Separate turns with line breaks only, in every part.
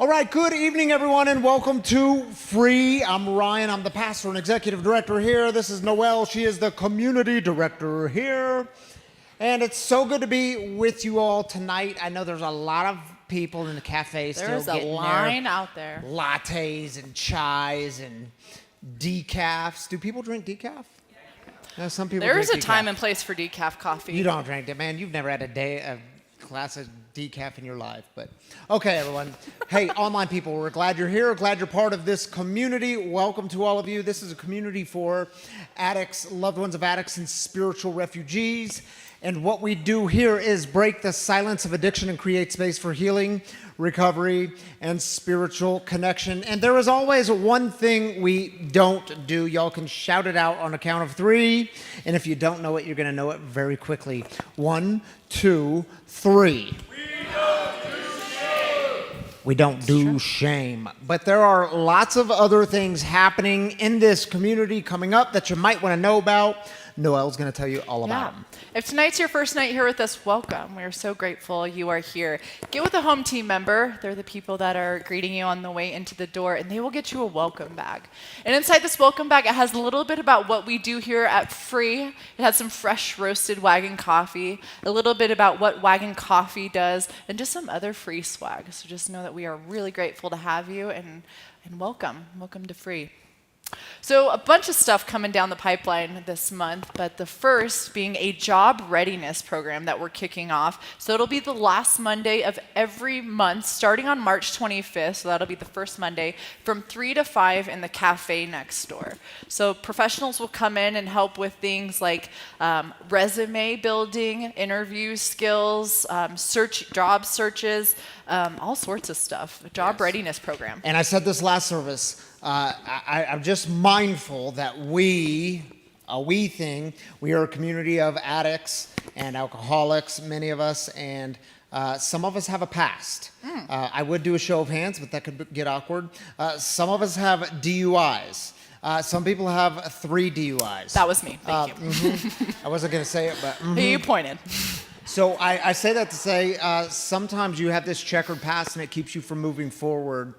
All right, good evening, everyone, and welcome to Free. I'm Ryan. I'm the pastor and executive director here. This is Noelle. She is the community director here. And it's so good to be with you all tonight. I know there's a lot of people in the cafe still
There's
getting
a line out there.
lattes and chais and decafs. Do people drink decaf? No, some people
There's a
drink decaf.
time and place for decaf coffee.
You don't drink it, man. You've never had a glass of decaf in your life. But okay, everyone. Hey, online people, we're glad you're here. Glad you're part of this community. Welcome to all of you. This is a community for addicts, loved ones of addicts, and spiritual refugees. And what we do here is break the silence of addiction and create space for healing, recovery, and spiritual connection. And there is always one thing we don't do. Y'all can shout it out on a count of 3. And if you don't know it, you're going to know it very quickly. 1, 2, 3. We don't do shame. But there are lots of other things happening in this community coming up that you might want to know about. Noelle's going to tell you all about them.
If tonight's your first night here with us, welcome. We are so grateful you are here. Get with a home team member. They're the people that are greeting you on the way into the door, and they will get you a welcome bag. And inside this welcome bag, it has a little bit about what we do here at Free. It has some fresh roasted wagon coffee, a little bit about what wagon coffee does, and just some other free swag. So just know that we are really grateful to have you, and welcome. Welcome to Free. So a bunch of stuff coming down the pipeline this month, but the first being a job readiness program that we're kicking off. So it'll be the last Monday of every month, starting on March 25th, so that'll be the first Monday, from 3 to 5 in the cafe next door. So professionals will come in and help with things like resume building, interview skills, job searches, all sorts of stuff. A job readiness program.
And I said this last service. I'm just mindful that we are a community of addicts and alcoholics, many of us, and some of us have a past. I would do a show of hands, but that could get awkward. Some of us have DUIs. Some people have 3 DUIs.
That was me. Thank you.
I wasn't going to say it, but...
You pointed.
So I say that to say sometimes you have this checkered past and it keeps you from moving forward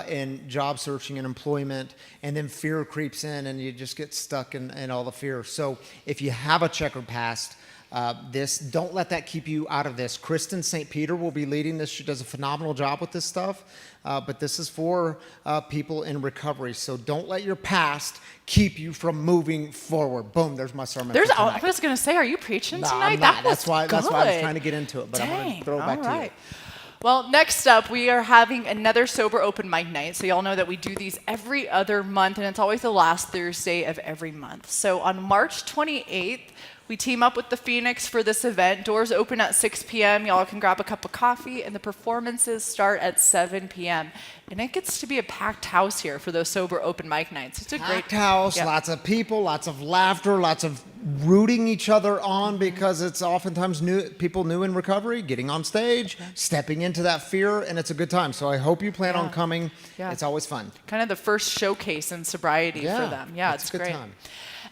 in job searching and employment, and then fear creeps in and you just get stuck in all the fear. So if you have a checkered past, don't let that keep you out of this. Kristen St. Peter will be leading this. She does a phenomenal job with this stuff, but this is for people in recovery. So don't let your past keep you from moving forward. Boom, there's my sermon for tonight.
I was going to say, are you preaching tonight?
I'm not. That's why I was
good.
trying to get into it, but I'm going to throw it back to you.
Well, next up, we are having another sober open mic night. So y'all know that we do these every other month, and it's always the last Thursday of every month. So on March 28th, we team up with the Phoenix for this event. Doors open at 6 p.m. Y'all can grab a cup of coffee, and the performances start at 7 p.m. And it gets to be a packed house here for those sober open mic nights. It's a
packed house, lots of people, lots of laughter, lots of rooting each other on, because it's oftentimes people new in recovery, getting on stage, stepping into that fear, and it's a good time. So I hope you plan on coming. It's always fun.
Kind of the first showcase in sobriety for them. Yeah, it's
a good
great.
time.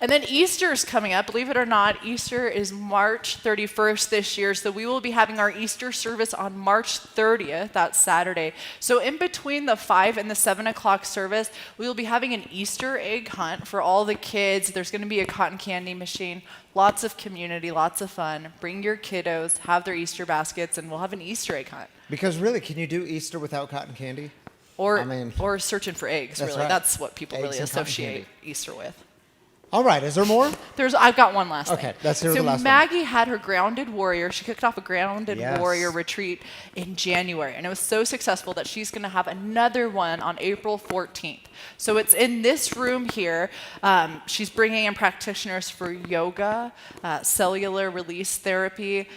And then Easter is coming up. Believe it or not, Easter is March 31st this year. So we will be having our Easter service on March 30th, that's Saturday. So in between the 5 and the 7 o'clock service, we will be having an Easter egg hunt for all the kids. There's going to be a cotton candy machine, lots of community, lots of fun. Bring your kiddos, have their Easter baskets, and we'll have an Easter egg hunt.
Because really, can you do Easter without cotton candy?
Or searching for eggs, really.
Right.
That's what people really associate Easter with.
All right, is there more?
I've got one last thing.
Okay, let's hear the last one.
So Maggie had her Grounded Warrior. She kicked off a Grounded Warrior retreat in January, and it was so successful that she's going to have another one on April 14th. So it's in this room here. She's bringing in practitioners for yoga, cellular release therapy.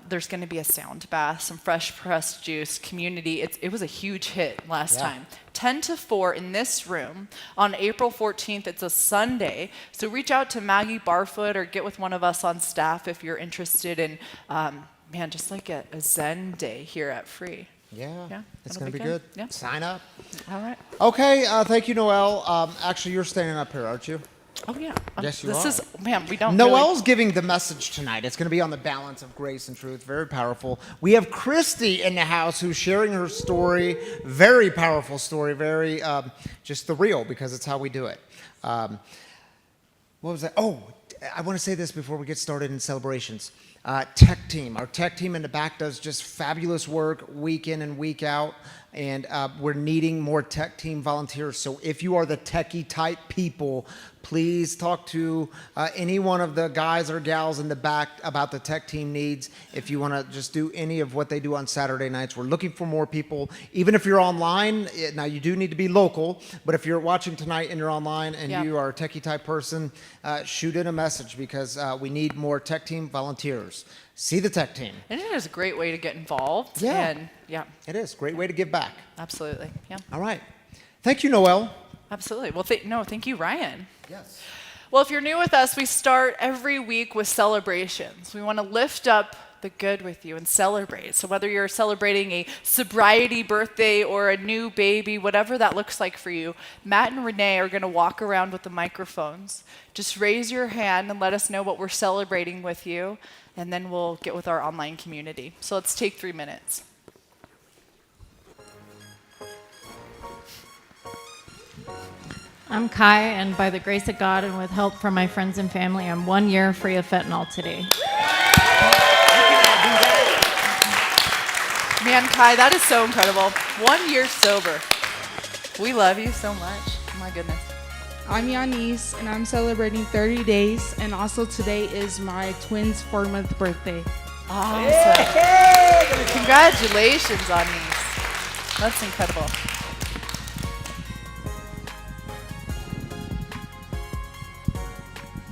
There's going to be a sound bath, some fresh pressed juice, community. It was a huge hit last time. 10 to 4 in this room on April 14th. It's a Sunday. So reach out to Maggie Barfoot or get with one of us on staff if you're interested in, just like a Zen day here at Free.
Yeah, it's going to be good.
Yeah.
Sign up.
All right.
Okay, thank you, Noelle. Actually, you're standing up here, aren't you?
Oh, yeah.
Yes, you
this
are.
is, man, we don't
Noelle's giving the message tonight. It's going to be on the balance of grace and truth. Very powerful. We have Christi in the house who's sharing her story. Very powerful story. Very just the real, because it's how we do it. What was that? Oh, I want to say this before we get started in celebrations. Tech team. Our tech team in the back does just fabulous work week in and week out. And we're needing more tech team volunteers. So if you are the techie type people, please talk to any one of the guys or gals in the back about the tech team needs. If you want to just do any of what they do on Saturday nights, we're looking for more people. Even if you're online, now you do need to be local, but if you're watching tonight and you're online and you are a techie type person, shoot in a message, because we need more tech team volunteers. See the tech team.
And it is a great way to get involved.
Yeah.
And yeah.
It is. Great way to give back.
Absolutely. Yeah.
All right. Thank you, Noelle.
Absolutely. Well, thank you, Ryan.
Yes.
Well, if you're new with us, we start every week with celebrations. We want to lift up the good with you and celebrate. So whether you're celebrating a sobriety birthday or a new baby, whatever that looks like for you, Matt and Renee are going to walk around with the microphones. Just raise your hand and let us know what we're celebrating with you, and then we'll get with our online community. So let's take 3 minutes.
I'm Kai, and by the grace of God and with help from my friends and family, I'm 1 year free of fentanyl today.
Man, Kai, that is so incredible. 1 year sober. We love you so much. Oh my goodness.
I'm Yanis, and I'm celebrating 30 days, and also today is my twins' 4-month birthday.
Awesome. Congratulations on these. That's incredible.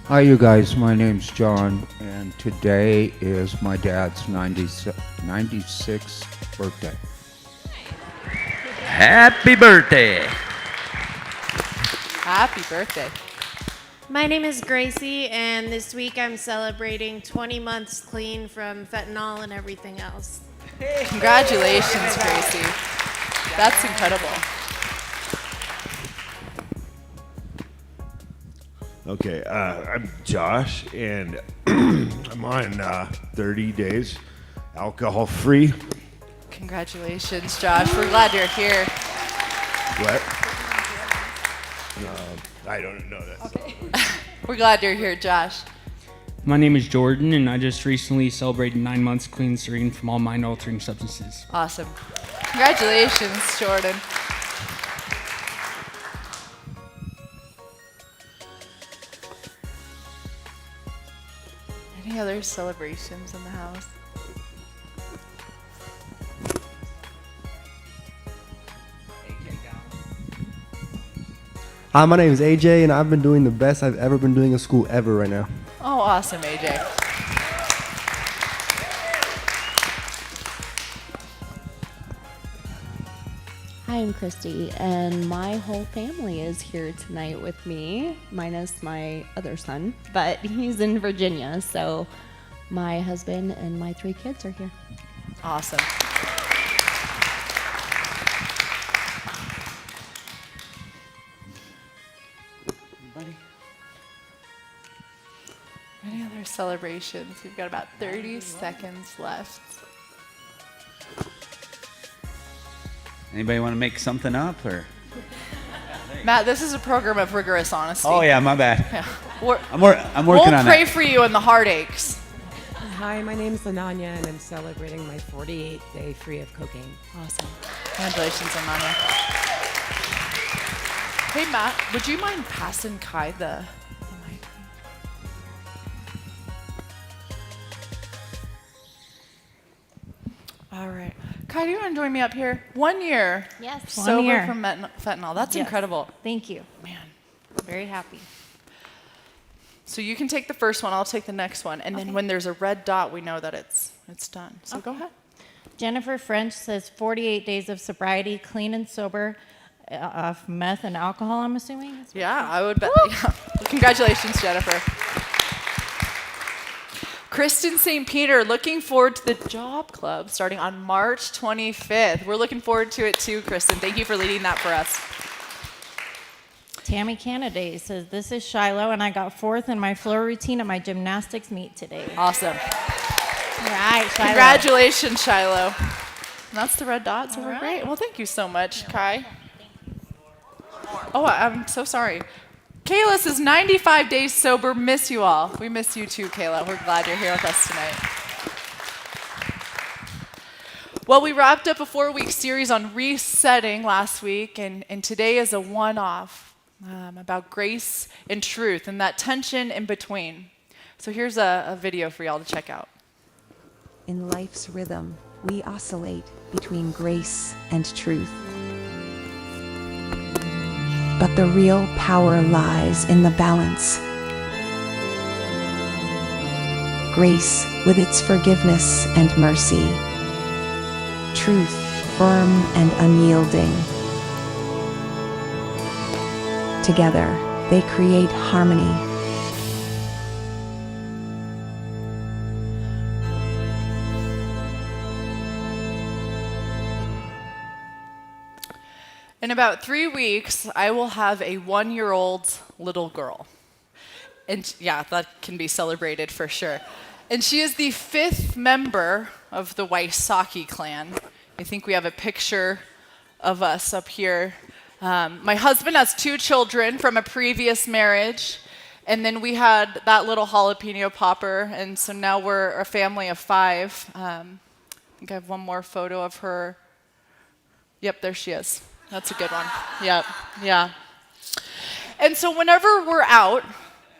Hi, you guys. My name's John, and today is my dad's 96th birthday.
Happy birthday.
Happy birthday.
My name is Gracie, and this week I'm celebrating 20 months clean from fentanyl and everything else.
Congratulations, Gracie. That's incredible.
Okay, I'm Josh, and I'm on 30 days alcohol-free.
Congratulations, Josh. We're glad you're here.
What? I don't know that.
Okay. We're glad you're here, Josh.
My name is Jordan, and I just recently celebrated 9 months clean serene from all mind-altering substances.
Awesome. Congratulations, Jordan. Any other celebrations in the house?
Hi, my name is AJ, and I've been doing the best I've ever been doing in school ever right now.
Oh, awesome, AJ.
Hi, I'm Christy, and my whole family is here tonight with me, minus my other son, but he's in Virginia, so my husband and my 3 kids are here.
Awesome. Any other celebrations? We've got about 30 seconds left.
Anybody want to make something up or?
Matt, this is a program of rigorous honesty.
Oh yeah, my bad.
Yeah.
I'm working on
We'll pray
that.
for you in the heartaches.
Hi, my name is Ananya, and I'm celebrating my 48th day free of cocaine.
Awesome. Congratulations, Ananya. Hey, Matt, would you mind passing Kai the mic? All right. Kai, do you want to join me up here? 1 year.
Yes.
Sober
1 year.
from fentanyl. That's
Yes.
incredible.
Thank you.
Man.
Very happy.
So you can take the first one, I'll take the next one. And then when there's a red dot, we know that it's done. So go ahead.
Jennifer French says 48 days of sobriety, clean and sober, off meth and alcohol, I'm assuming?
Yeah, I would bet. Yeah. Congratulations, Jennifer. Kristen St. Peter, looking forward to the Job Club starting on March 25th. We're looking forward to it too, Kristen. Thank you for leading that for us.
Tammy Canaday says, this is Shiloh, and I got 4th in my floor routine at my gymnastics meet today.
Awesome.
All right, Shiloh.
Congratulations, Shiloh. And that's the red dots. So
All
we're
right.
great. Well, thank you so much, Kai. Oh, I'm so sorry. Kayla says 95 days sober. Miss you all. We miss you too, Kayla. We're glad you're here with us tonight. Well, we wrapped up a 4-week series on resetting last week, and today is a one-off about grace and truth and that tension in between. So here's a video for y'all to check out.
In life's rhythm, we oscillate between grace and truth. But the real power lies in the balance. Grace with its forgiveness and mercy. Truth, firm and unyielding. Together, they create harmony.
In about 3 weeks, I will have a 1-year-old little girl. And yeah, that can be celebrated for sure. And she is the 5th member of the Wysocki clan. I think we have a picture of us up here. My husband has 2 children from a previous marriage. And then we had that little jalapeno popper. And so now we're a family of 5. I think I have one more photo of her. Yep, there she is. That's a good one. Yep, yeah. And so whenever we're out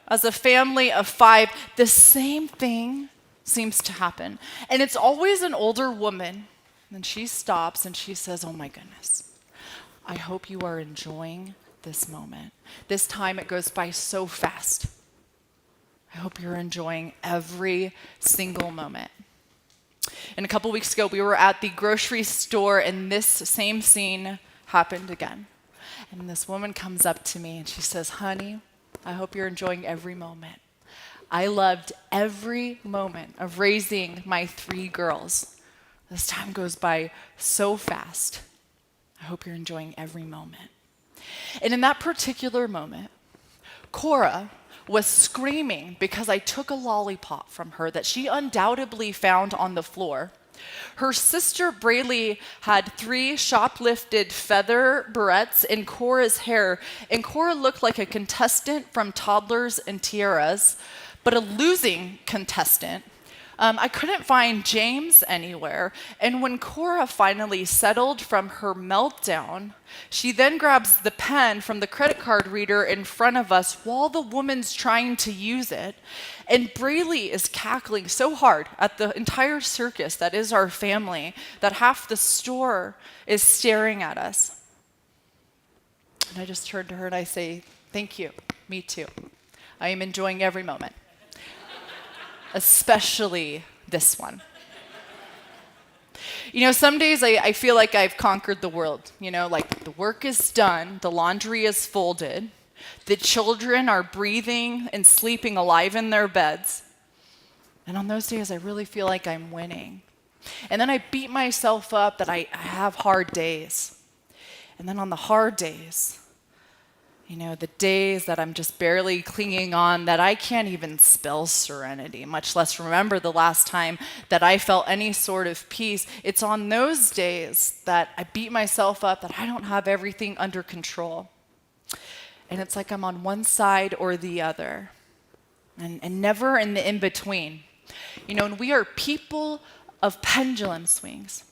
as a family of 5, the same thing seems to happen. And it's always an older woman, and she stops and she says, oh my goodness, I hope you are enjoying this moment. This time it goes by so fast. I hope you're enjoying every single moment. And a couple weeks ago, we were at the grocery store, and this same scene happened again. And this woman comes up to me and she says, honey, I hope you're enjoying every moment. I loved every moment of raising my 3 girls. This time goes by so fast. I hope you're enjoying every moment. And in that particular moment, Cora was screaming because I took a lollipop from her that she undoubtedly found on the floor. Her sister Braylee had 3 shoplifted feather barrettes in Cora's hair, and Cora looked like a contestant from Toddlers and Tiaras, but a losing contestant. I couldn't find James anywhere, and when Cora finally settled from her meltdown, she then grabs the pen from the credit card reader in front of us while the woman's trying to use it, and Braylee is cackling so hard at the entire circus that is our family that half the store is staring at us. And I just turn to her and I say, thank you, me too. I am enjoying every moment. Especially this one. You know, some days I feel like I've conquered the world. You know, like the work is done, the laundry is folded, the children are breathing and sleeping alive in their beds. And on those days, I really feel like I'm winning. And then I beat myself up that I have hard days. And then on the hard days, you know, the days that I'm just barely clinging on, that I can't even spell serenity, much less remember the last time that I felt any sort of peace. It's on those days that I beat myself up that I don't have everything under control. And it's like I'm on one side or the other, and never in the in-between. You know, and we are people of pendulum swings.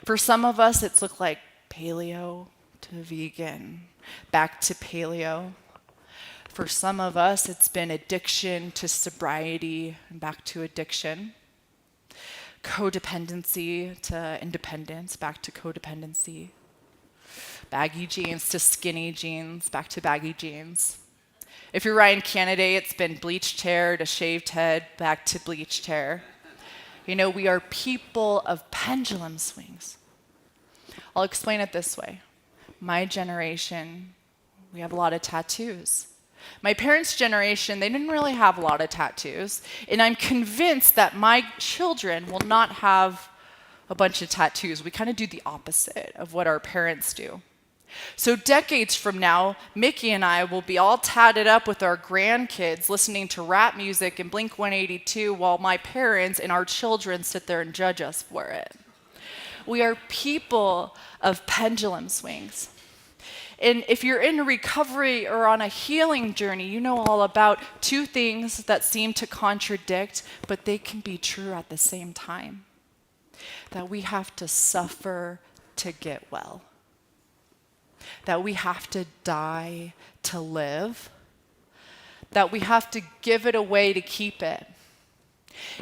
For some of us, it's looked like paleo to vegan, back to paleo. For some of us, it's been addiction to sobriety and back to addiction. Codependency to independence, back to codependency. Baggy jeans to skinny jeans, back to baggy jeans. If you're Ryan Canaday, it's been bleached hair to shaved head, back to bleached hair. You know, we are people of pendulum swings. I'll explain it this way. My generation, we have a lot of tattoos. My parents' generation, they didn't really have a lot of tattoos. And I'm convinced that my children will not have a bunch of tattoos. We kind of do the opposite of what our parents do. So decades from now, Mickey and I will be all tatted up with our grandkids listening to rap music and Blink 182 while my parents and our children sit there and judge us for it. We are people of pendulum swings. And if you're in recovery or on a healing journey, you know all about two things that seem to contradict, but they can be true at the same time. That we have to suffer to get well. That we have to die to live. That we have to give it away to keep it.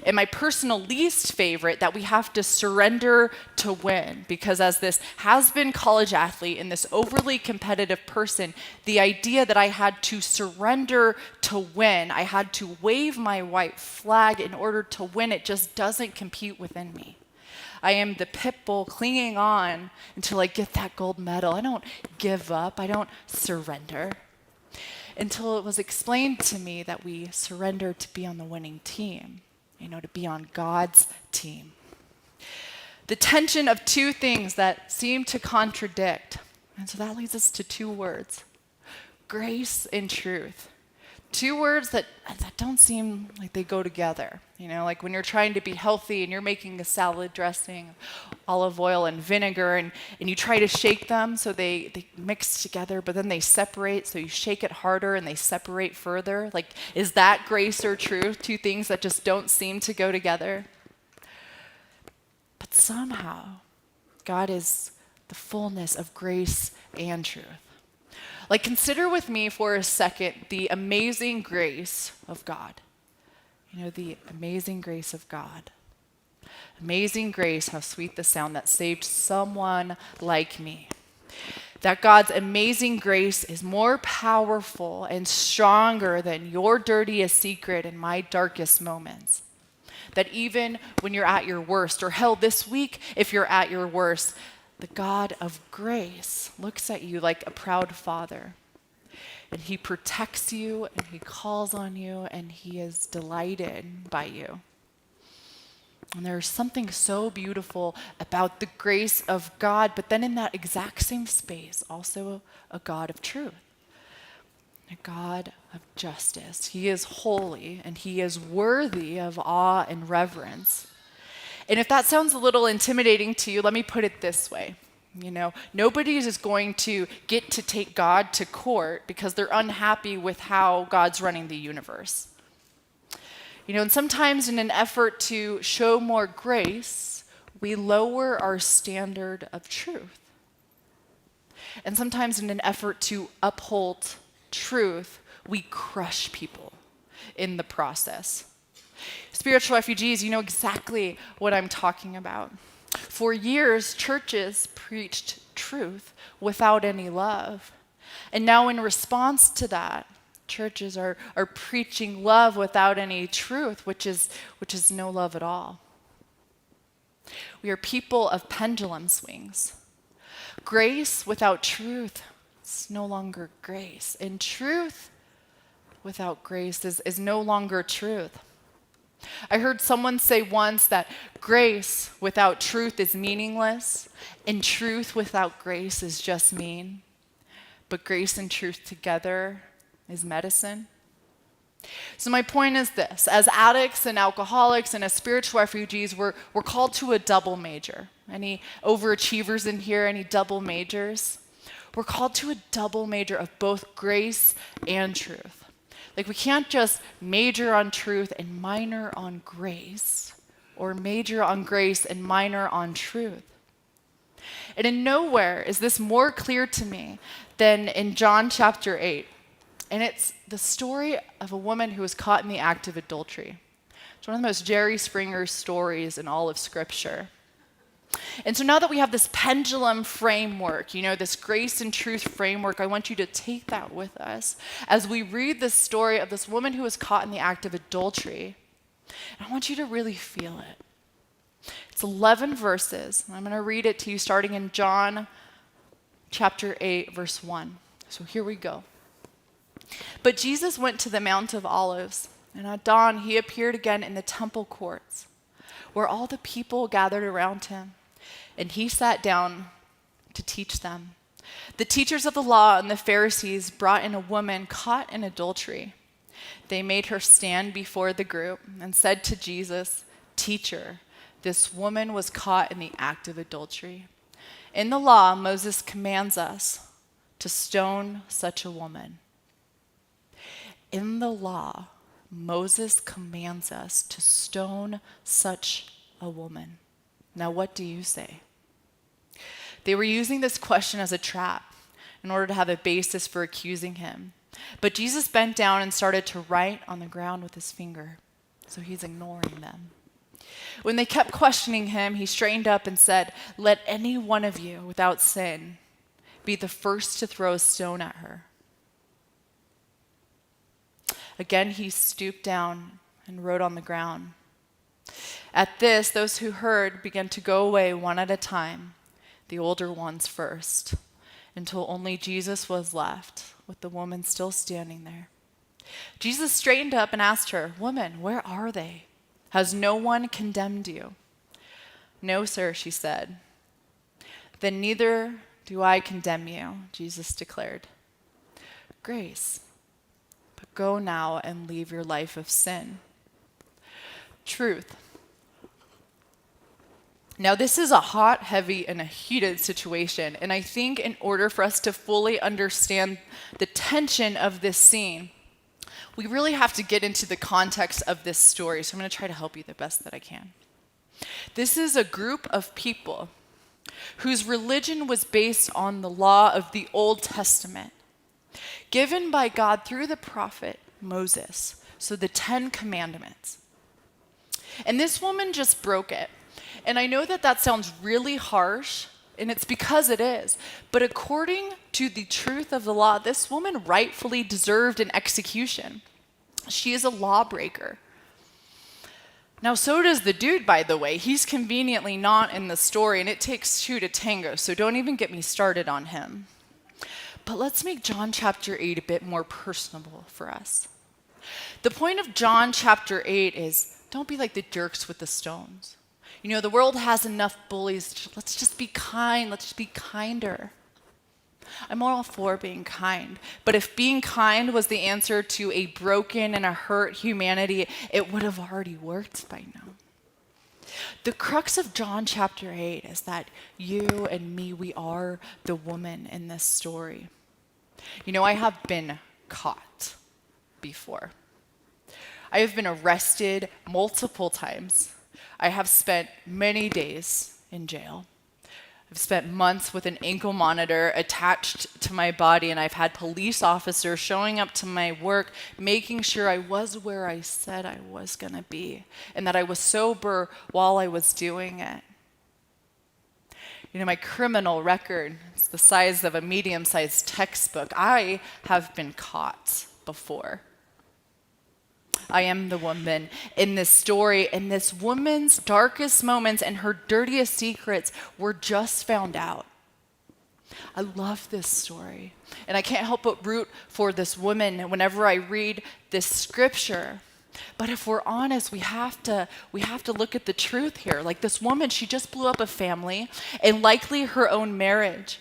And my personal least favorite, that we have to surrender to win. Because as this has-been college athlete and this overly competitive person, the idea that I had to surrender to win, I had to wave my white flag in order to win, it just doesn't compute within me. I am the pit bull clinging on until I get that gold medal. I don't give up. I don't surrender. Until it was explained to me that we surrender to be on the winning team. To be on God's team. The tension of two things that seem to contradict. And so that leads us to two words, grace and truth. Two words that don't seem like they go together. Like when you're trying to be healthy and you're making a salad dressing, olive oil and vinegar, and you try to shake them so they mix together, but then they separate, so you shake it harder and they separate further. Like, is that grace or truth? Two things that just don't seem to go together. But somehow, God is the fullness of grace and truth. Like, consider with me for a second the amazing grace of God. The amazing grace of God. Amazing grace, how sweet the sound that saved someone like me. That God's amazing grace is more powerful and stronger than your dirtiest secret and my darkest moments. That even when you're at your worst, or hell, this week, if you're at your worst, the God of grace looks at you like a proud father. And he protects you, and he calls on you, and he is delighted by you. And there's something so beautiful about the grace of God, but then in that exact same space, also a God of truth, a God of justice. He is holy, and he is worthy of awe and reverence. And if that sounds a little intimidating to you, let me put it this way. Nobody is going to get to take God to court because they're unhappy with how God's running the universe. And sometimes in an effort to show more grace, we lower our standard of truth. And sometimes in an effort to uphold truth, we crush people in the process. Spiritual refugees, you know exactly what I'm talking about. For years, churches preached truth without any love. And now in response to that, churches are preaching love without any truth, which is no love at all. We are people of pendulum swings. Grace without truth is no longer grace. And truth without grace is no longer truth. I heard someone say once that grace without truth is meaningless, and truth without grace is just mean. But grace and truth together is medicine. So my point is this: as addicts and alcoholics and as spiritual refugees, we're called to a double major. Any overachievers in here? Any double majors? We're called to a double major of both grace and truth. Like, we can't just major on truth and minor on grace, or major on grace and minor on truth. And in nowhere is this more clear to me than in John chapter 8. And it's the story of a woman who was caught in the act of adultery. It's one of the most Jerry Springer stories in all of Scripture. And so now that we have this pendulum framework, this grace and truth framework, I want you to take that with us as we read the story of this woman who was caught in the act of adultery. And I want you to really feel it. It's 11 verses. I'm going to read it to you starting in John chapter 8, verse 1. So here we go. But Jesus went to the Mount of Olives, and at dawn he appeared again in the temple courts, where all the people gathered around him. And he sat down to teach them. The teachers of the law and the Pharisees brought in a woman caught in adultery. They made her stand before the group and said to Jesus, "Teacher, this woman was caught in the act of adultery. In the law, Moses commands us to stone such a woman." In the law, Moses commands us to stone such a woman. Now, what do you say? They were using this question as a trap in order to have a basis for accusing him. But Jesus bent down and started to write on the ground with his finger. So he's ignoring them. When they kept questioning him, he straightened up and said, "Let any one of you without sin be the first to throw a stone at her." Again, he stooped down and wrote on the ground. At this, those who heard began to go away one at a time, the older ones first, until only Jesus was left, with the woman still standing there. Jesus straightened up and asked her, "Woman, where are they? Has no one condemned you?" "No, sir," she said. "Then neither do I condemn you," Jesus declared. "Grace, but go now and leave your life of sin." Truth. Now, this is a hot, heavy, and a heated situation, and I think in order for us to fully understand the tension of this scene, we really have to get into the context of this story, so I'm going to try to help you the best that I can. This is a group of people whose religion was based on the law of the Old Testament, given by God through the prophet Moses, so the 10 Commandments. And this woman just broke it. And I know that that sounds really harsh, and it's because it is. But according to the truth of the law, this woman rightfully deserved an execution. She is a lawbreaker. Now, so does the dude, by the way. He's conveniently not in the story, and it takes two to tango, so don't even get me started on him. But let's make John chapter 8 a bit more personable for us. The point of John chapter 8 is, don't be like the jerks with the stones. You know, the world has enough bullies. Let's just be kind. Let's just be kinder. I'm all for being kind. But if being kind was the answer to a broken and a hurt humanity, it would have already worked by now. The crux of John chapter 8 is that you and me, we are the woman in this story. You know, I have been caught before. I have been arrested multiple times. I have spent many days in jail. I've spent months with an ankle monitor attached to my body, and I've had police officers showing up to my work, making sure I was where I said I was going to be, and that I was sober while I was doing it. You know, my criminal record is the size of a medium-sized textbook. I have been caught before. I am the woman in this story, and this woman's darkest moments and her dirtiest secrets were just found out. I love this story, and I can't help but root for this woman whenever I read this scripture. But if we're honest, we have to look at the truth here. Like this woman, she just blew up a family and likely her own marriage.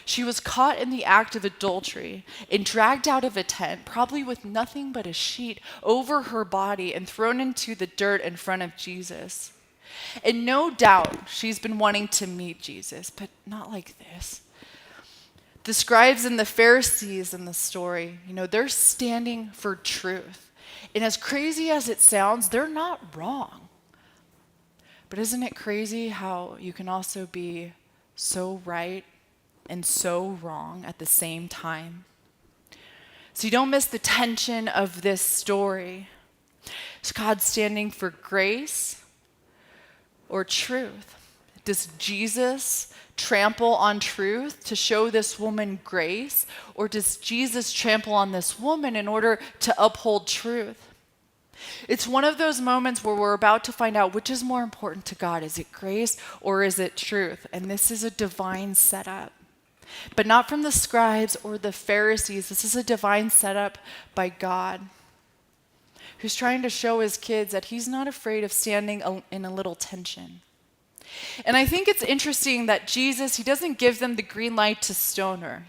She was caught in the act of adultery and dragged out of a tent, probably with nothing but a sheet over her body, and thrown into the dirt in front of Jesus. And no doubt she's been wanting to meet Jesus, but not like this. The scribes and the Pharisees in the story, you know, they're standing for truth. And as crazy as it sounds, they're not wrong. But isn't it crazy how you can also be so right and so wrong at the same time? So you don't miss the tension of this story. Is God standing for grace or truth? Does Jesus trample on truth to show this woman grace, or does Jesus trample on this woman in order to uphold truth? It's one of those moments where we're about to find out which is more important to God. Is it grace or is it truth? And this is a divine setup. But not from the scribes or the Pharisees. This is a divine setup by God, who's trying to show his kids that he's not afraid of standing in a little tension. And I think it's interesting that Jesus, he doesn't give them the green light to stone her.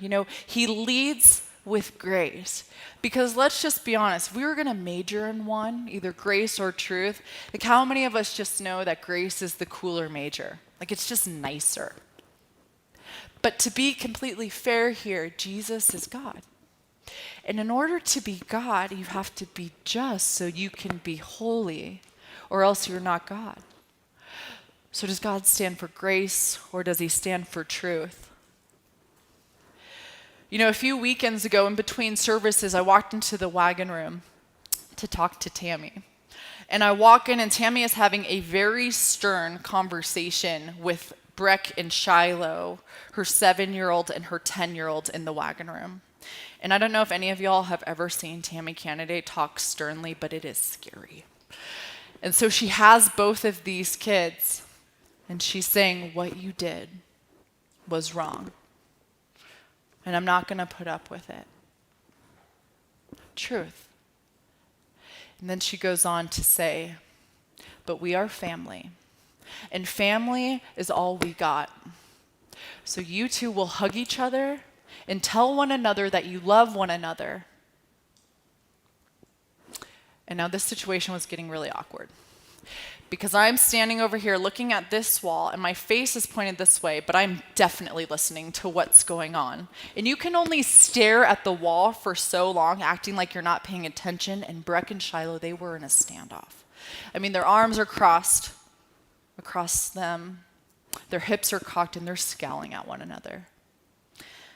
He leads with grace. Because let's just be honest, if we were going to major in one, either grace or truth, like how many of us just know that grace is the cooler major? Like it's just nicer. But to be completely fair here, Jesus is God. And in order to be God, you have to be just so you can be holy, or else you're not God. So does God stand for grace, or does he stand for truth? A few weekends ago in between services, I walked into the wagon room to talk to Tammy. And I walk in and Tammy is having a very stern conversation with Breck and Shiloh, her 7-year-old and her 10-year-old in the wagon room. And I don't know if any of y'all have ever seen Tammy Candidate talk sternly, but it is scary. And so she has both of these kids, and she's saying, what you did was wrong. And I'm not going to put up with it. Truth. And then she goes on to say, but we are family. And family is all we got. So you two will hug each other and tell one another that you love one another. And now this situation was getting really awkward. Because I'm standing over here looking at this wall and my face is pointed this way, but I'm definitely listening to what's going on. And you can only stare at the wall for so long, acting like you're not paying attention. And Breck and Shiloh, they were in a standoff. I mean, their arms are crossed across them. Their hips are cocked and they're scowling at one another.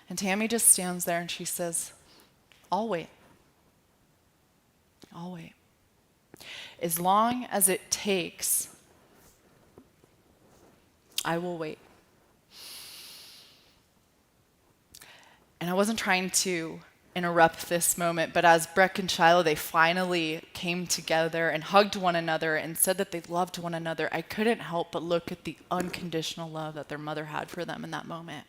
And Tammy just stands there and she says, I'll wait. I'll wait. As long as it takes, I will wait. And I wasn't trying to interrupt this moment, but as Breck and Shiloh, they finally came together and hugged one another and said that they loved one another, I couldn't help but look at the unconditional love that their mother had for them in that moment.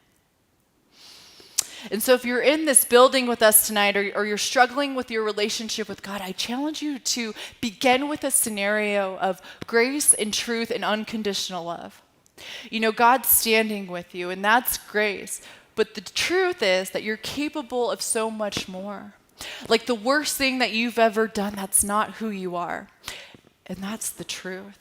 And so if you're in this building with us tonight, or you're struggling with your relationship with God, I challenge you to begin with a scenario of grace and truth and unconditional love. God's standing with you, and that's grace. But the truth is that you're capable of so much more. Like the worst thing that you've ever done, that's not who you are. And that's the truth.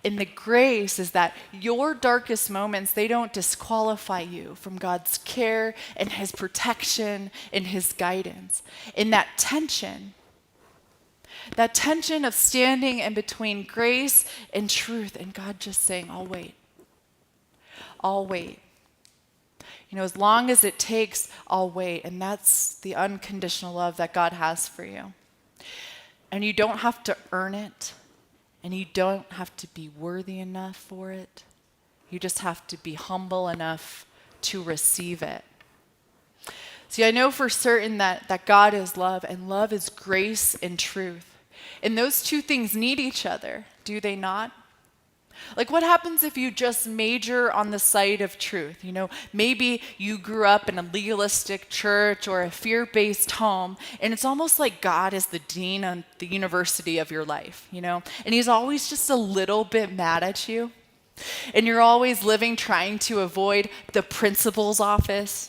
And the grace is that your darkest moments, they don't disqualify you from God's care and his protection and his guidance. In that tension of standing in between grace and truth, and God just saying, I'll wait. I'll wait. As long as it takes, I'll wait. And that's the unconditional love that God has for you. And you don't have to earn it. And you don't have to be worthy enough for it. You just have to be humble enough to receive it. See, I know for certain that God is love, and love is grace and truth. And those two things need each other, do they not? Like, what happens if you just major on the side of truth? Maybe you grew up in a legalistic church or a fear-based home, and it's almost like God is the dean of the university of your life, and he's always just a little bit mad at you. And you're always living trying to avoid the principal's office.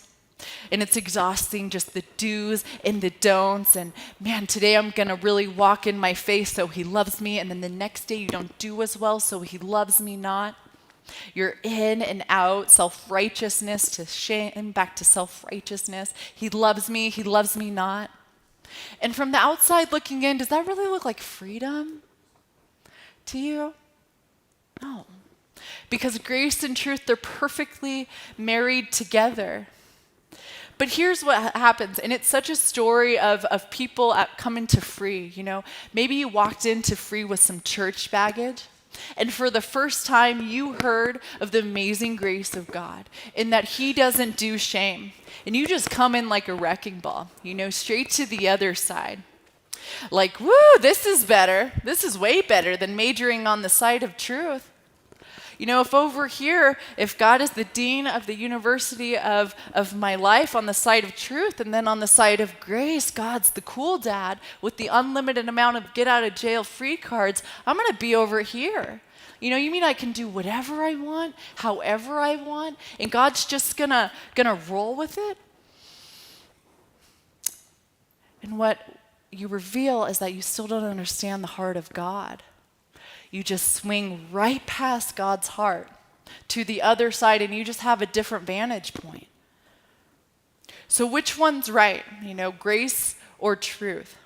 And it's exhausting, just the do's and the don'ts. And man, today I'm going to really walk in my faith so he loves me. And then the next day you don't do as well, so he loves me not. You're in and out, self-righteousness to shame, back to self-righteousness. He loves me not. And from the outside looking in, does that really look like freedom to you? No. Because grace and truth, they're perfectly married together. But here's what happens, and it's such a story of people coming to Free. Maybe you walked into Free with some church baggage, and for the first time you heard of the amazing grace of God, in that he doesn't do shame. And you just come in like a wrecking ball, straight to the other side. Like, woo, this is better. This is way better than majoring on the side of truth. If over here, if God is the dean of the university of my life on the side of truth, and then on the side of grace, God's the cool dad with the unlimited amount of get out of jail free cards, I'm going to be over here. You mean I can do whatever I want, however I want, and God's just gonna roll with it? And what you reveal is that you still don't understand the heart of God. You just swing right past God's heart to the other side, and you just have a different vantage point. So which one's right? Grace or truth?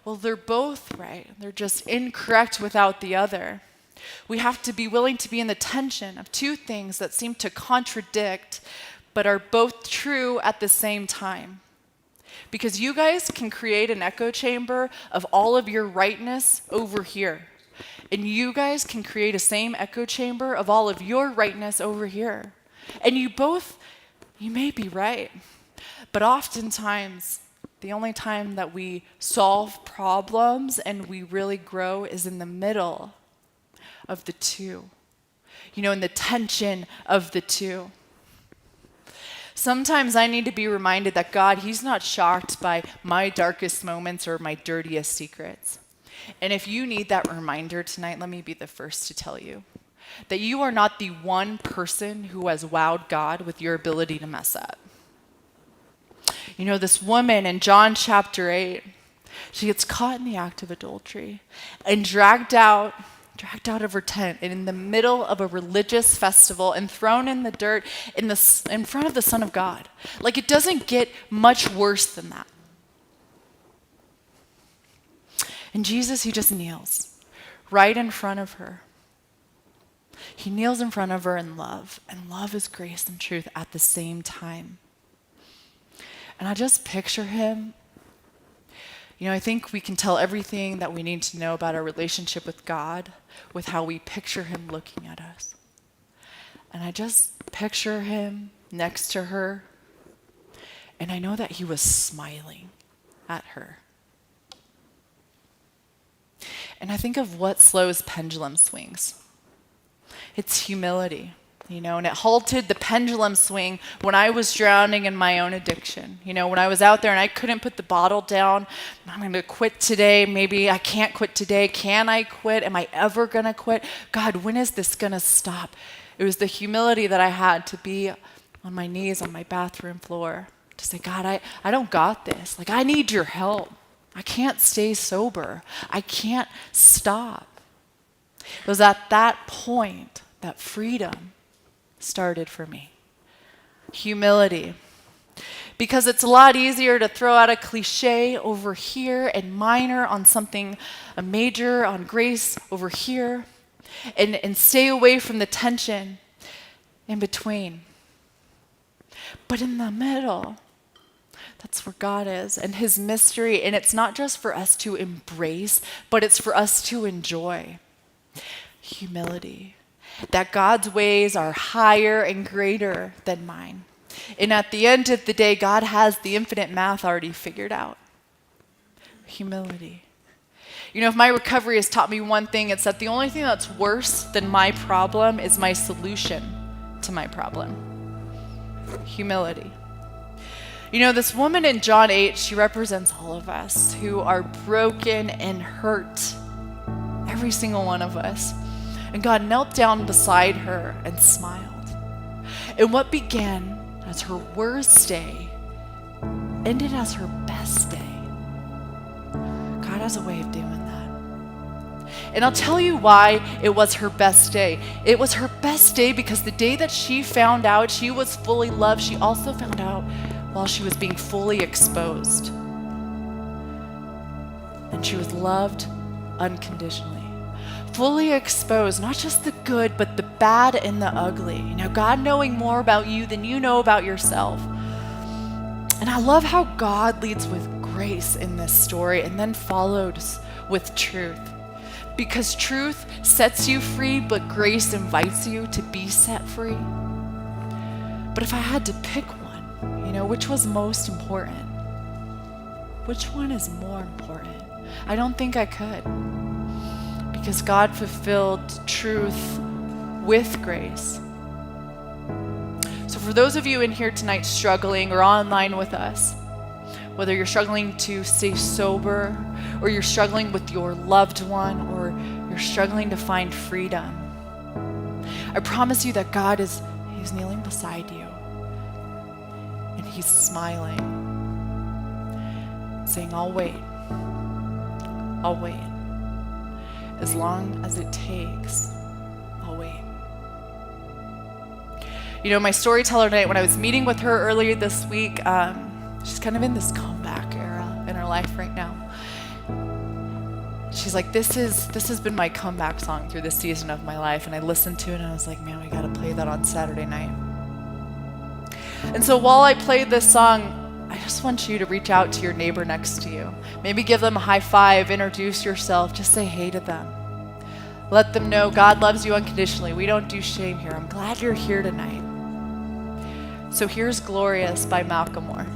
Well, they're both right. They're just incorrect without the other. We have to be willing to be in the tension of two things that seem to contradict, but are both true at the same time. Because you guys can create an echo chamber of all of your rightness over here. And you guys can create a same echo chamber of all of your rightness over here. And you may be right. But oftentimes, the only time that we solve problems and we really grow is in the middle of the two. In the tension of the two. Sometimes I need to be reminded that God, he's not shocked by my darkest moments or my dirtiest secrets. And if you need that reminder tonight, let me be the first to tell you that you are not the one person who has wowed God with your ability to mess up. This woman in John chapter 8, she gets caught in the act of adultery and dragged out of her tent and in the middle of a religious festival and thrown in the dirt in front of the Son of God. Like, it doesn't get much worse than that. And Jesus, he just kneels right in front of her. He kneels in front of her in love, and love is grace and truth at the same time. And I just picture him. I think we can tell everything that we need to know about our relationship with God with how we picture him looking at us. And I just picture him next to her, and I know that he was smiling at her. And I think of what slows pendulum swings. It's humility. And it halted the pendulum swing when I was drowning in my own addiction. When I was out there and I couldn't put the bottle down, I'm going to quit today. Maybe I can't quit today. Can I quit? Am I ever going to quit? God, when is this going to stop? It was the humility that I had to be on my knees on my bathroom floor to say, God, I don't got this. I need your help. I can't stay sober. I can't stop. It was at that point that freedom started for me. Humility. Because it's a lot easier to throw out a cliche over here and minor on something, a major on grace over here, and stay away from the tension in between. But in the middle, that's where God is and his mystery. And it's not just for us to embrace, but it's for us to enjoy. Humility. That God's ways are higher and greater than mine. And at the end of the day, God has the infinite math already figured out. Humility. If my recovery has taught me one thing, it's that the only thing that's worse than my problem is my solution to my problem. Humility. This woman in John 8, she represents all of us who are broken and hurt. Every single one of us. And God knelt down beside her and smiled. And what began as her worst day ended as her best day. God has a way of doing that. And I'll tell you why it was her best day. It was her best day because the day that she found out she was fully loved, she also found out while she was being fully exposed. And she was loved unconditionally. Fully exposed, not just the good, but the bad and the ugly. God knowing more about you than you know about yourself. And I love how God leads with grace in this story and then follows with truth. Because truth sets you free, but grace invites you to be set free. But if I had to pick one, which was most important? Which one is more important? I don't think I could. Because God fulfilled truth with grace. So for those of you in here tonight struggling or online with us, whether you're struggling to stay sober, or you're struggling with your loved one, or you're struggling to find freedom, I promise you that God he's kneeling beside you. And he's smiling, saying, I'll wait. I'll wait. As long as it takes, I'll wait. You know, my storyteller night, when I was meeting with her earlier this week, she's kind of in this comeback era in her life right now. She's like, this has been my comeback song through this season of my life. And I listened to it and I was like, man, we gotta play that on Saturday night. And so while I played this song, I just want you to reach out to your neighbor next to you. Maybe give them a high five, introduce yourself, just say hey to them. Let them know God loves you unconditionally. We don't do shame here. I'm glad you're here tonight. So here's Glorious by Malcolm Moore.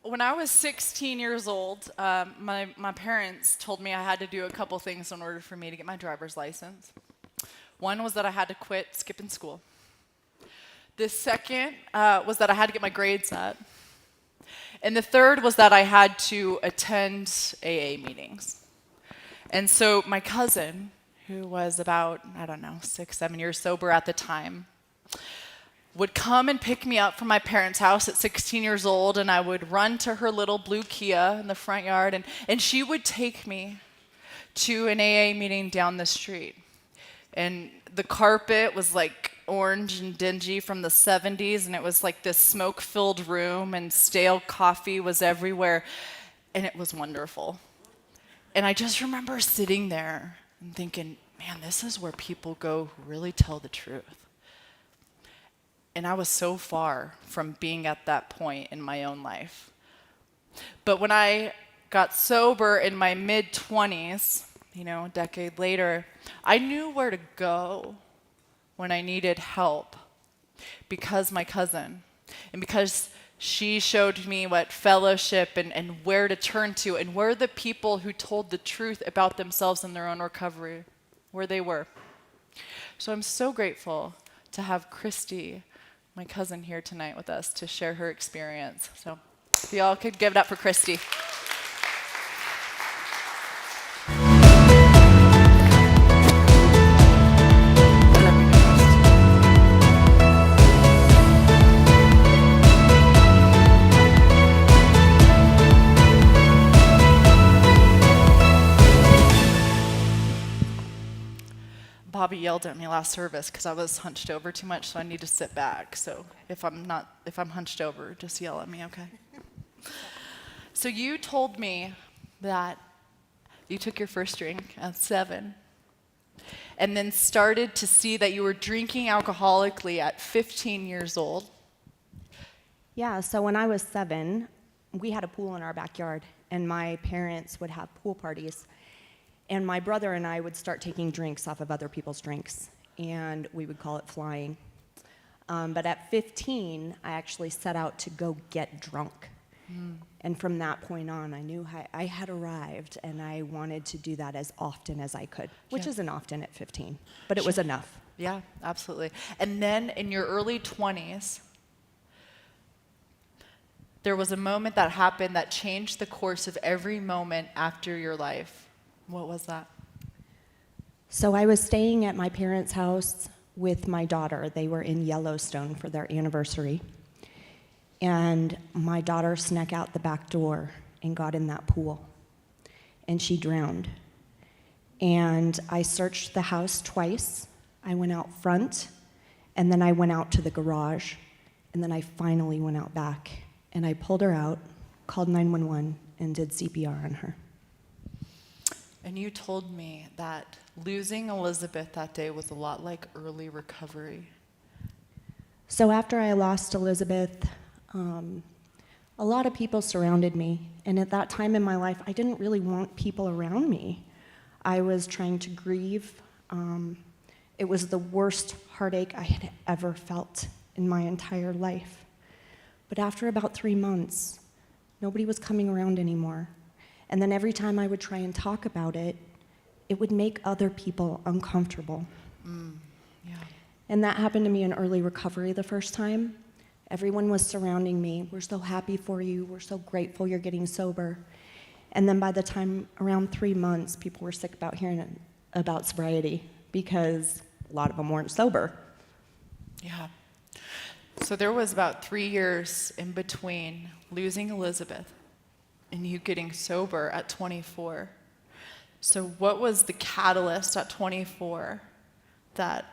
When I was 16 years old, my parents told me I had to do a couple things in order for me to get my driver's license. One was that I had to quit skipping school. The second was that I had to get my grades up. And the third was that I had to attend AA meetings. And so my cousin, who was about, 6, 7 years sober at the time, would come and pick me up from my parents' house at 16 years old, and I would run to her little blue Kia in the front yard, and she would take me to an AA meeting down the street. And the carpet was like orange and dingy from the 70s, and it was like this smoke-filled room, and stale coffee was everywhere, and it was wonderful. And I just remember sitting there and thinking, man, this is where people go who really tell the truth. And I was so far from being at that point in my own life. But when I got sober in my mid-20s, a decade later, I knew where to go when I needed help because my cousin, and because she showed me what fellowship and where to turn to, and where the people who told the truth about themselves and their own recovery, where they were. So I'm so grateful to have Christi, my cousin, here tonight with us to share her experience. So if y'all could give it up for Christi. Bobby yelled at me last service because I was hunched over too much, so I need to sit back. So if I'm hunched over, just yell at me, okay? So you told me that you took your first drink at 7 and then started to see that you were drinking alcoholically at 15 years old.
Yeah, so when I was 7, we had a pool in our backyard, and my parents would have pool parties. And my brother and I would start taking drinks off of other people's drinks, and we would call it flying. But at 15, I actually set out to go get drunk. And from that point on, I knew I had arrived, and I wanted to do that as often as I could, which isn't often at 15, but it was enough.
Yeah, absolutely. And then in your early 20s, there was a moment that happened that changed the course of every moment after your life. What was that?
So I was staying at my parents' house with my daughter. They were in Yellowstone for their anniversary. And my daughter snuck out the back door and got in that pool. And she drowned. And I searched the house twice. I went out front, and then I went out to the garage, and then I finally went out back. And I pulled her out, called 911, and did CPR on her.
And you told me that losing Elizabeth that day was a lot like early recovery.
So after I lost Elizabeth, a lot of people surrounded me. And at that time in my life, I didn't really want people around me. I was trying to grieve. It was the worst heartache I had ever felt in my entire life. But after about 3 months, nobody was coming around anymore. And then every time I would try and talk about it, it would make other people uncomfortable.
Yeah.
And that happened to me in early recovery the first time. Everyone was surrounding me. We're so happy for you. We're so grateful you're getting sober. And then by the time around 3 months, people were sick about hearing about sobriety because a lot of them weren't sober.
Yeah. So there was about 3 years in between losing Elizabeth and you getting sober at 24. So what was the catalyst at 24 that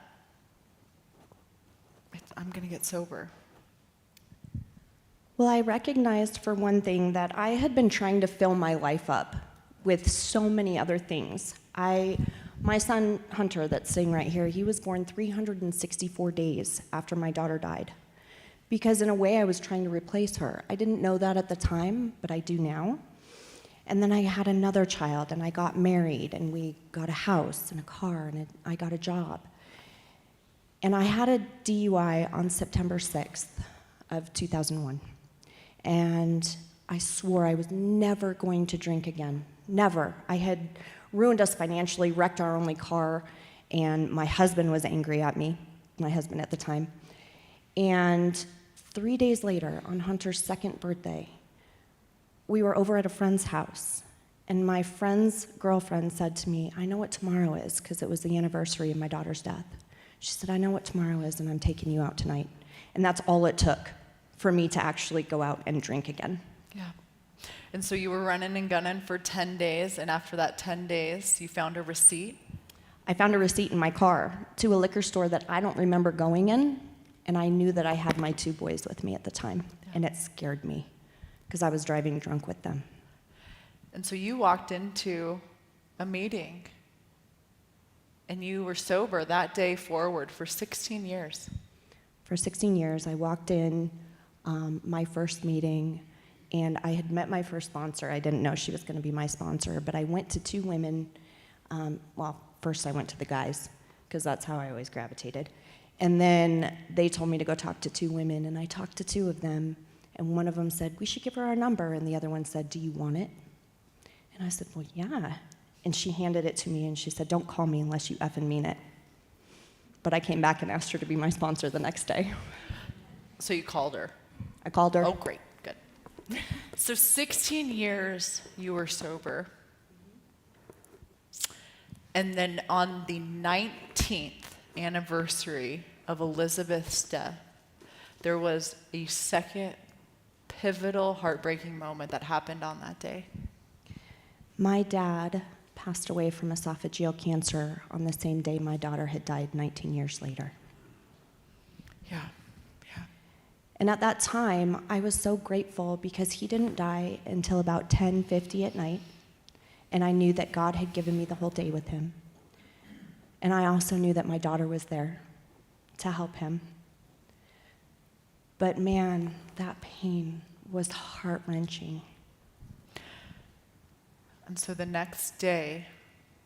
I'm going to get sober?
Well, I recognized for one thing that I had been trying to fill my life up with so many other things. My son, Hunter, that's sitting right here, he was born 364 days after my daughter died. Because in a way, I was trying to replace her. I didn't know that at the time, but I do now. And then I had another child, and I got married, and we got a house and a car, and I got a job. And I had a DUI on September 6th of 2001. And I swore I was never going to drink again. Never. I had ruined us financially, wrecked our only car, and my husband was angry at me, my husband at the time. And 3 days later, on Hunter's 2nd birthday, we were over at a friend's house, and my friend's girlfriend said to me, I know what tomorrow is, because it was the anniversary of my daughter's death. She said, I know what tomorrow is, and I'm taking you out tonight. And that's all it took for me to actually go out and drink again.
Yeah. And so you were running and gunning for 10 days, and after that 10 days, you found a receipt?
I found a receipt in my car to a liquor store that I don't remember going in, and I knew that I had my 2 boys with me at the time, and it scared me because I was driving drunk with them.
And so you walked into a meeting, and you were sober that day forward for 16 years.
For 16 years, I walked in my first meeting, and I had met my first sponsor. I didn't know she was going to be my sponsor, but I went to 2 women. Well, first I went to the guys, because that's how I always gravitated. And then they told me to go talk to 2 women, and I talked to 2 of them, and one of them said, we should give her our number, and the other one said, do you want it? And I said, well, yeah. And she handed it to me, and she said, don't call me unless you effing mean it. But I came back and asked her to be my sponsor the next day.
So you called her?
I called her.
Oh, great, good. So 16 years you were sober. And then on the 19th anniversary of Elizabeth's death, there was a second pivotal, heartbreaking moment that happened on that day.
My dad passed away from esophageal cancer on the same day my daughter had died 19 years later.
Yeah.
And at that time, I was so grateful because he didn't die until about 10:50 at night, and I knew that God had given me the whole day with him. And I also knew that my daughter was there to help him. But man, that pain was heart-wrenching.
And so the next day,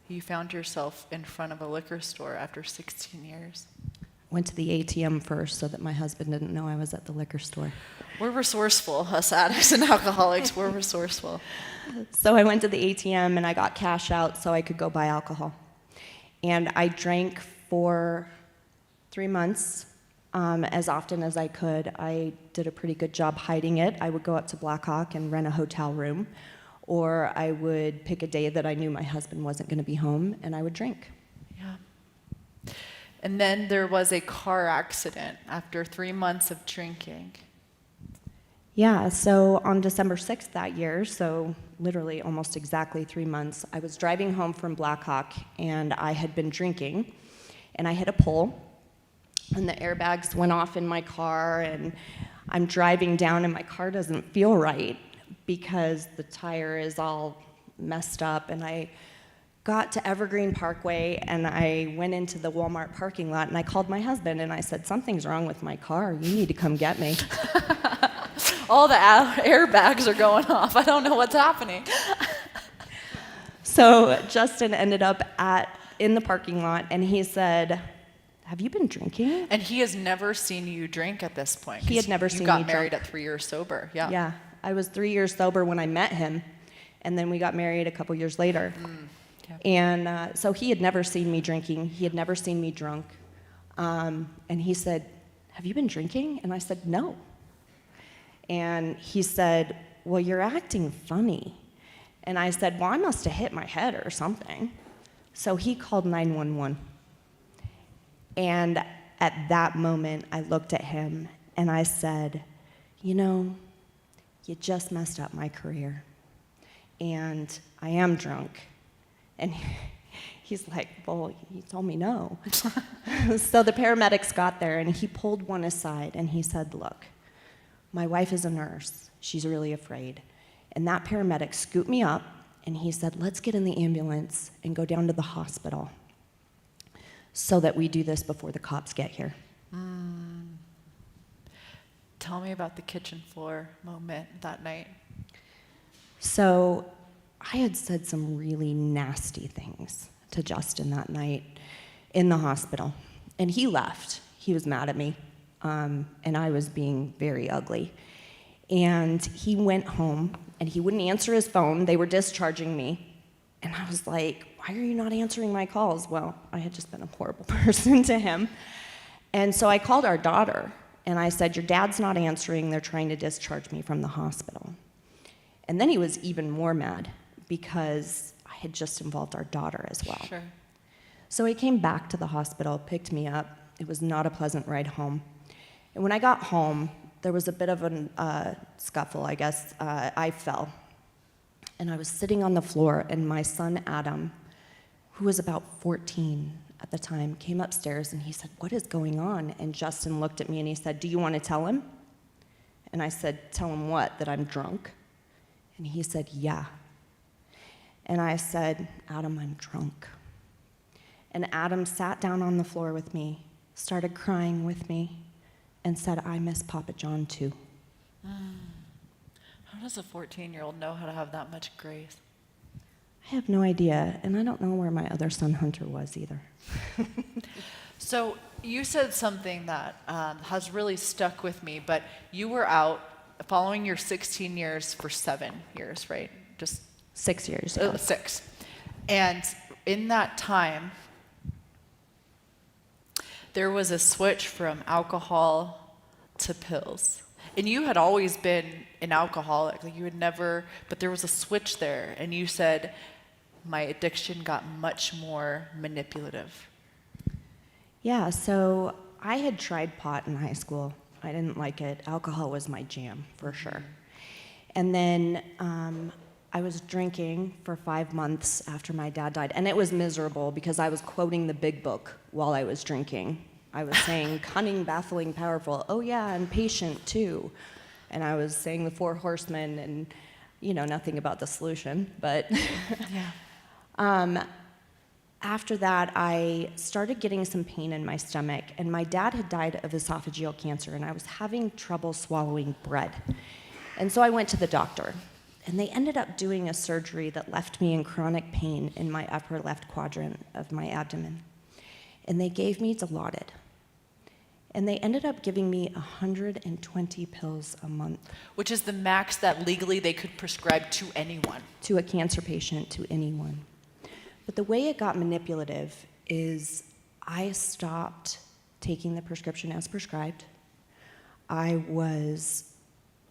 you found yourself in front of a liquor store after 16 years.
Went to the ATM first so that my husband didn't know I was at the liquor store.
We're resourceful, us addicts and alcoholics, we're resourceful.
So I went to the ATM and I got cash out so I could go buy alcohol. And I drank for 3 months as often as I could. I did a pretty good job hiding it. I would go up to Black Hawk and rent a hotel room, or I would pick a day that I knew my husband wasn't going to be home, and I would drink.
Yeah. And then there was a car accident after 3 months of drinking.
Yeah, so on December 6th that year, so literally almost exactly 3 months, I was driving home from Black Hawk, and I had been drinking, and I hit a pole, and the airbags went off in my car, and I'm driving down, and my car doesn't feel right because the tire is all messed up, and I got to Evergreen Parkway, and I went into the Walmart parking lot, and I called my husband, and I said, something's wrong with my car. You need to come get me.
All the airbags are going off. I don't know what's happening.
So Justin ended up in the parking lot, and he said, have you been drinking?
And he has never seen you drink at this point.
He had never seen me
You got
drunk.
married at 3 years sober. Yeah.
Yeah, I was 3 years sober when I met him, and then we got married a couple years later.
Yeah.
And so he had never seen me drinking. He had never seen me drunk. And he said, have you been drinking? And I said, no. And he said, well, you're acting funny. And I said, well, I must have hit my head or something. So he called 911. And at that moment, I looked at him and I said, you know, you just messed up my career. And I am drunk. And he's like, well, you told me no. So the paramedics got there, and he pulled one aside, and he said, look, my wife is a nurse. She's really afraid. And that paramedic scooped me up, and he said, let's get in the ambulance and go down to the hospital so that we do this before the cops get here.
Tell me about the kitchen floor moment that night.
So I had said some really nasty things to Justin that night in the hospital, and he left. He was mad at me, and I was being very ugly. And he went home, and he wouldn't answer his phone. They were discharging me, and I was like, why are you not answering my calls? Well, I had just been a horrible person to him. And so I called our daughter, and I said, your dad's not answering. They're trying to discharge me from the hospital. And then he was even more mad, because I had just involved our daughter as well.
Sure.
So he came back to the hospital, picked me up. It was not a pleasant ride home. And when I got home, there was a bit of a scuffle, I guess. I fell. And I was sitting on the floor, and my son Adam, who was about 14 at the time, came upstairs and he said, "What is going on?" And Justin looked at me and he said, "Do you want to tell him?" And I said, "Tell him what, that I'm drunk?" And he said, "Yeah." And I said, "Adam, I'm drunk." And Adam sat down on the floor with me, started crying with me, and said, "I miss Papa John too."
How does a 14-year-old know how to have that much grace?
I have no idea, and I don't know where my other son Hunter was either.
So you said something that has really stuck with me, but you were out following your 16 years for 7 years, right? Just
6 years.
6. And in that time, there was a switch from alcohol to pills. And you had always been an alcoholic, like you had never, but there was a switch there, and you said, my addiction got much more manipulative.
Yeah, so I had tried pot in high school. I didn't like it. Alcohol was my jam, for sure. And then I was drinking for 5 months after my dad died, and it was miserable because I was quoting the big book while I was drinking. I was saying, cunning, baffling, powerful. Oh yeah, and patient too. And I was saying the 4 horsemen and, nothing about the solution, but.
Yeah.
After that, I started getting some pain in my stomach, and my dad had died of esophageal cancer, and I was having trouble swallowing bread. And so I went to the doctor, and they ended up doing a surgery that left me in chronic pain in my upper left quadrant of my abdomen. And they gave me Dilaudid. And they ended up giving me 120 pills a month.
Which is the max that legally they could prescribe to anyone.
To a cancer patient, to anyone. But the way it got manipulative is I stopped taking the prescription as prescribed. I was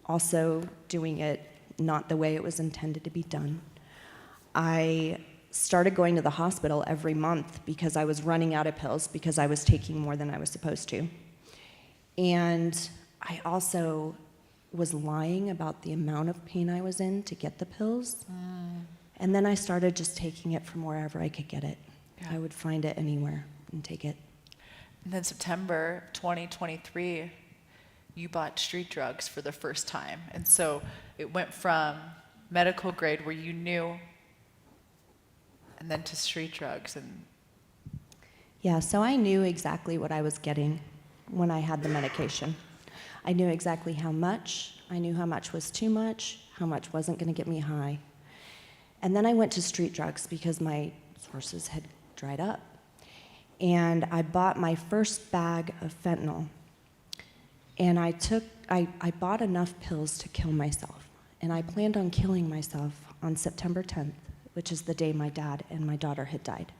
also doing it not the way it was intended to be done. I started going to the hospital every month because I was running out of pills because I was taking more than I was supposed to. And I also was lying about the amount of pain I was in to get the pills. And then I started just taking it from wherever I could get it. Yeah. I would find it anywhere and take it.
And then September 2023, you bought street drugs for the first time. And so it went from medical grade where you knew, and then to street drugs. And
yeah, so I knew exactly what I was getting when I had the medication. I knew exactly how much. I knew how much was too much, how much wasn't going to get me high. And then I went to street drugs because my sources had dried up. And I bought my first bag of fentanyl. And I bought enough pills to kill myself. And I planned on killing myself on September 10th, which is the day my dad and my daughter had died.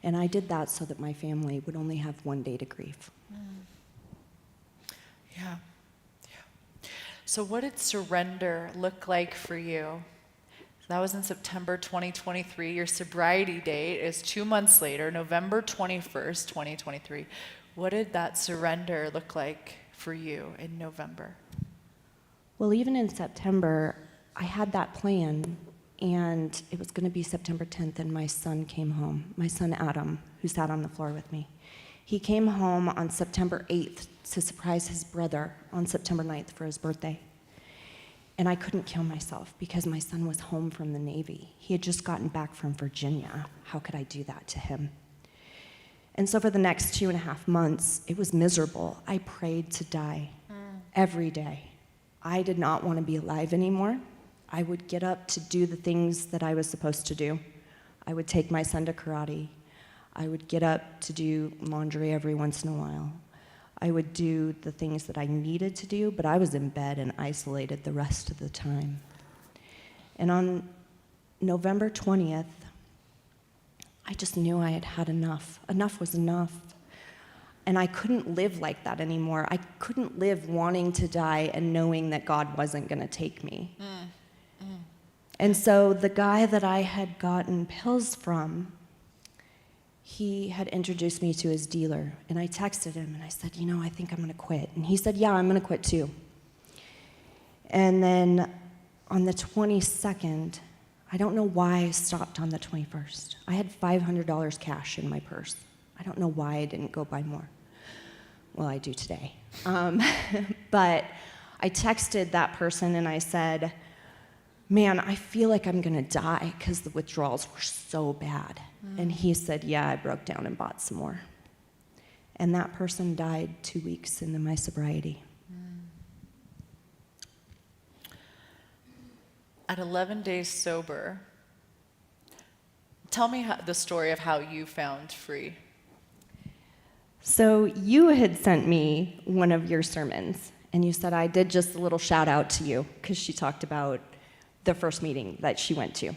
And I did that so that my family would only have 1 day to grieve.
Yeah. So what did surrender look like for you? That was in September 2023. Your sobriety date is 2 months later, November 21st, 2023. What did that surrender look like for you in November?
Well, even in September, I had that plan, and it was going to be September 10th, and my son came home, my son Adam, who sat on the floor with me. He came home on September 8th to surprise his brother on September 9th for his birthday. And I couldn't kill myself because my son was home from the Navy. He had just gotten back from Virginia. How could I do that to him? And so for the next 2.5 months, it was miserable. I prayed to die every day. I did not want to be alive anymore. I would get up to do the things that I was supposed to do. I would take my son to karate. I would get up to do laundry every once in a while. I would do the things that I needed to do, but I was in bed and isolated the rest of the time. And on November 20th, I just knew I had had enough. Enough was enough. And I couldn't live like that anymore. I couldn't live wanting to die and knowing that God wasn't going to take me. And so the guy that I had gotten pills from he had introduced me to his dealer, and I texted him and I said, I think I'm gonna quit. And he said, yeah, I'm gonna quit too. And then on the 22nd, I don't know why I stopped on the 21st. I had $500 cash in my purse. I don't know why I didn't go buy more. Well, I do today. But I texted that person and I said, man, I feel like I'm gonna die because the withdrawals were so bad. And he said, yeah, I broke down and bought some more. And that person died 2 weeks into my sobriety.
At 11 days sober, tell me the story of how you found free.
So you had sent me one of your sermons, and you said I did just a little shout out to you because she talked about the first meeting that she went to.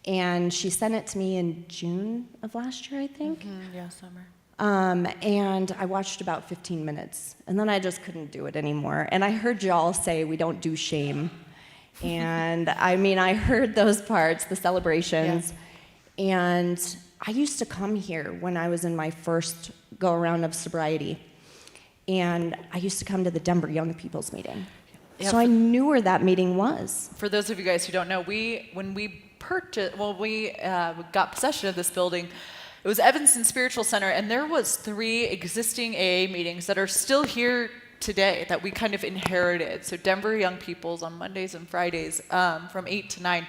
And she sent it to me in June of last year, I think.
Yeah, summer.
And I watched about 15 minutes, and then I just couldn't do it anymore. And I heard y'all say we don't do shame. And I heard those parts, the celebrations. Yeah. And I used to come here when I was in my first go around of sobriety. And I used to come to the Denver Young People's meeting. Yeah, so I knew where that meeting was.
For those of you guys who don't know, when we got possession of this building, it was Evanston Spiritual Center, and there was 3 existing AA meetings that are still here today that we kind of inherited. So Denver Young People's on Mondays and Fridays from 8 to 9.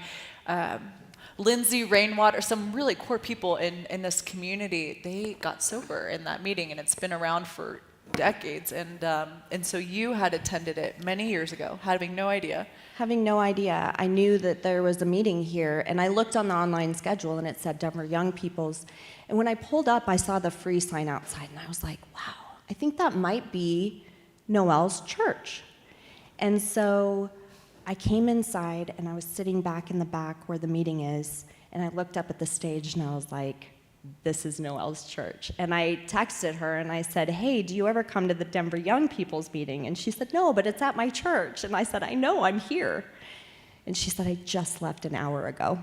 Lindsay, Rainwater, some really core people in this community, they got sober in that meeting, and it's been around for decades. And so you had attended it many years ago, having no idea.
Having no idea. I knew that there was a meeting here, and I looked on the online schedule, and it said Denver Young People's. And when I pulled up, I saw the free sign outside, and I was like, wow, I think that might be Noelle's church. And so I came inside, and I was sitting back in the back where the meeting is, and I looked up at the stage, and I was like, this is Noelle's church. And I texted her, and I said, hey, do you ever come to the Denver Young People's meeting? And she said, no, but it's at my church. And I said, I know, I'm here. And she said, I just left an hour ago.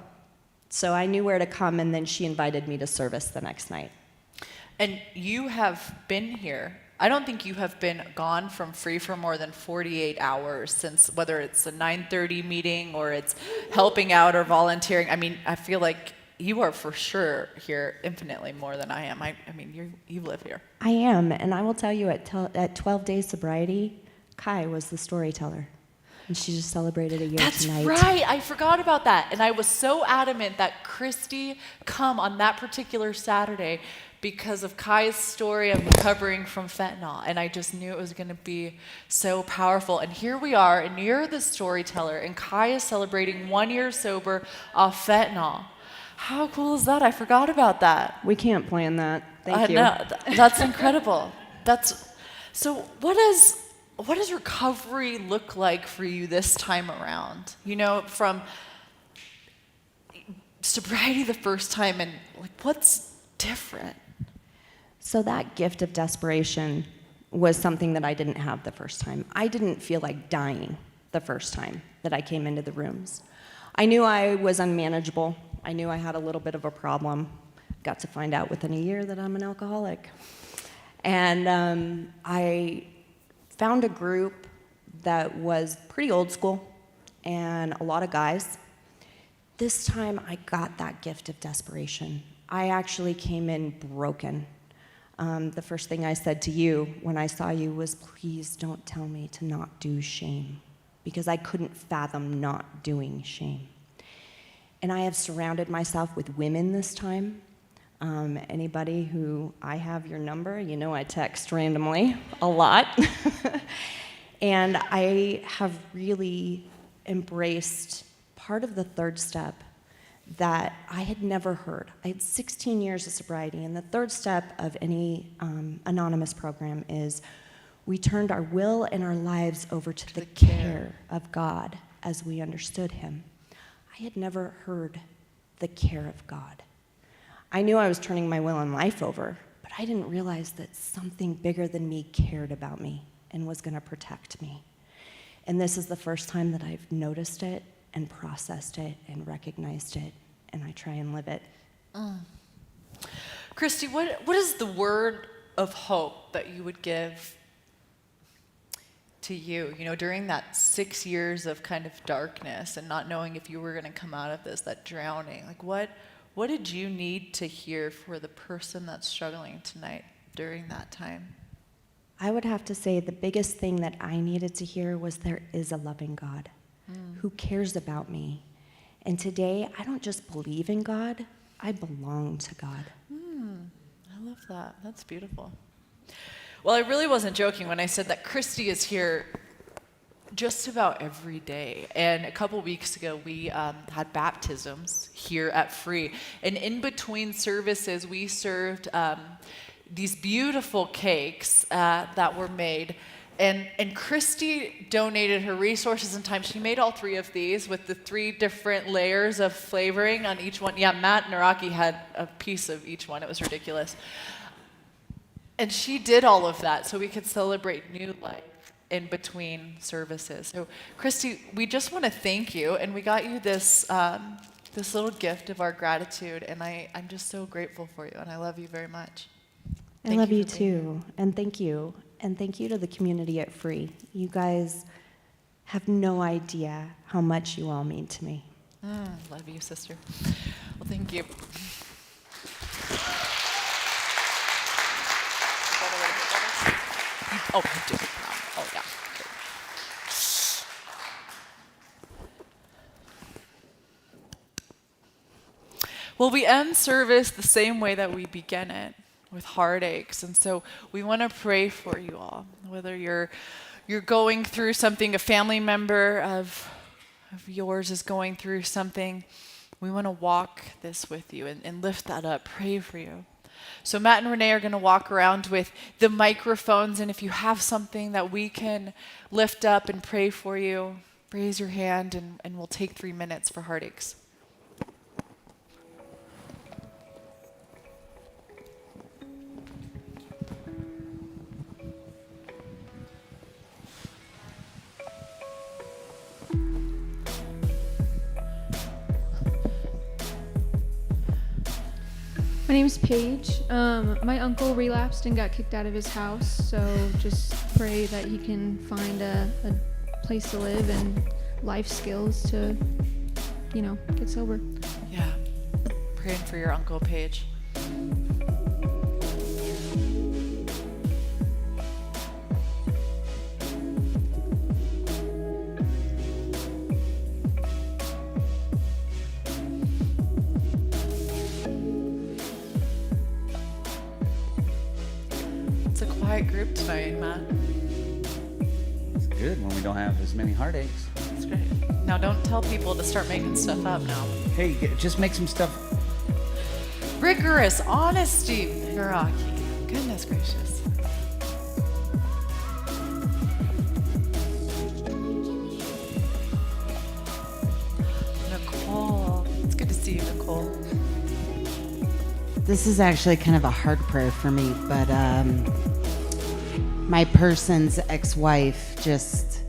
So I knew where to come, and then she invited me to service the next night.
And you have been here. I don't think you have been gone from free for more than 48 hours since, whether it's a 9:30 meeting or it's helping out or volunteering. I feel like you are for sure here infinitely more than I am. You live here.
I am, and I will tell you at 12 days sobriety, Kai was the storyteller. And she just celebrated a year tonight.
That's right. I forgot about that. And I was so adamant that Christi come on that particular Saturday because of Kai's story of recovering from fentanyl. And I just knew it was going to be so powerful. And here we are, and you're the storyteller, and Kai is celebrating 1 year sober off fentanyl. How cool is that? I forgot about that.
We can't plan that. Thank you.
No, that's incredible. So what does recovery look like for you this time around? From sobriety the first time, and what's different?
So that gift of desperation was something that I didn't have the first time. I didn't feel like dying the first time that I came into the rooms. I knew I was unmanageable. I knew I had a little bit of a problem. Got to find out within a year that I'm an alcoholic. And I found a group that was pretty old school and a lot of guys. This time I got that gift of desperation. I actually came in broken. The first thing I said to you when I saw you was, please don't tell me to not do shame, because I couldn't fathom not doing shame. And I have surrounded myself with women this time. Anybody who I have your number, I text randomly a lot. And I have really embraced part of the third step that I had never heard. I had 16 years of sobriety, and the third step of any anonymous program is we turned our will and our lives over to the care of God as we understood him. I had never heard the care of God. I knew I was turning my will and life over, but I didn't realize that something bigger than me cared about me and was going to protect me. And this is the first time that I've noticed it and processed it and recognized it, and I try and live it.
Christi, what is the word of hope that you would give to you, during that 6 years of kind of darkness and not knowing if you were going to come out of this, that drowning? Like, what did you need to hear for the person that's struggling tonight during that time?
I would have to say the biggest thing that I needed to hear was there is a loving God who cares about me. And today, I don't just believe in God, I belong to God.
I love that. That's beautiful. Well, I really wasn't joking when I said that Christi is here just about every day. And a couple weeks ago, we had baptisms here at Free. And in between services, we served these beautiful cakes that were made. And Christi donated her resources and time. She made all 3 of these with the 3 different layers of flavoring on each one. Yeah, Matt and Naraki had a piece of each one. It was ridiculous. And she did all of that so we could celebrate new life in between services. So Christi, we just want to thank you, and we got you this this little gift of our gratitude, and I'm just so grateful for you, and I love you very much.
I love you too, and thank you. And thank you to the community at Free. You guys have no idea how much you all mean to me.
Love you, sister. Well, thank you. Oh, you do. Oh, yeah. Well, we end service the same way that we begin it, with heartaches. And so we want to pray for you all, whether you're going through something, a family member of yours is going through something. We want to walk this with you and lift that up, pray for you. So Matt and Renee are going to walk around with the microphones, and if you have something that we can lift up and pray for you, raise your hand, and we'll take 3 minutes for heartaches.
My name's Paige. My uncle relapsed and got kicked out of his house, so just pray that he can find a place to live and life skills to, get sober.
Yeah, praying for your uncle, Paige. Group tonight, Matt.
It's good when we don't have as many heartaches.
That's great. Now don't tell people to start making stuff up now.
Hey, just make some stuff.
Rigorous honesty, Naraki. Goodness gracious. Nicole. It's good to see you, Nicole.
This is actually kind of a hard prayer for me, but my person's ex-wife just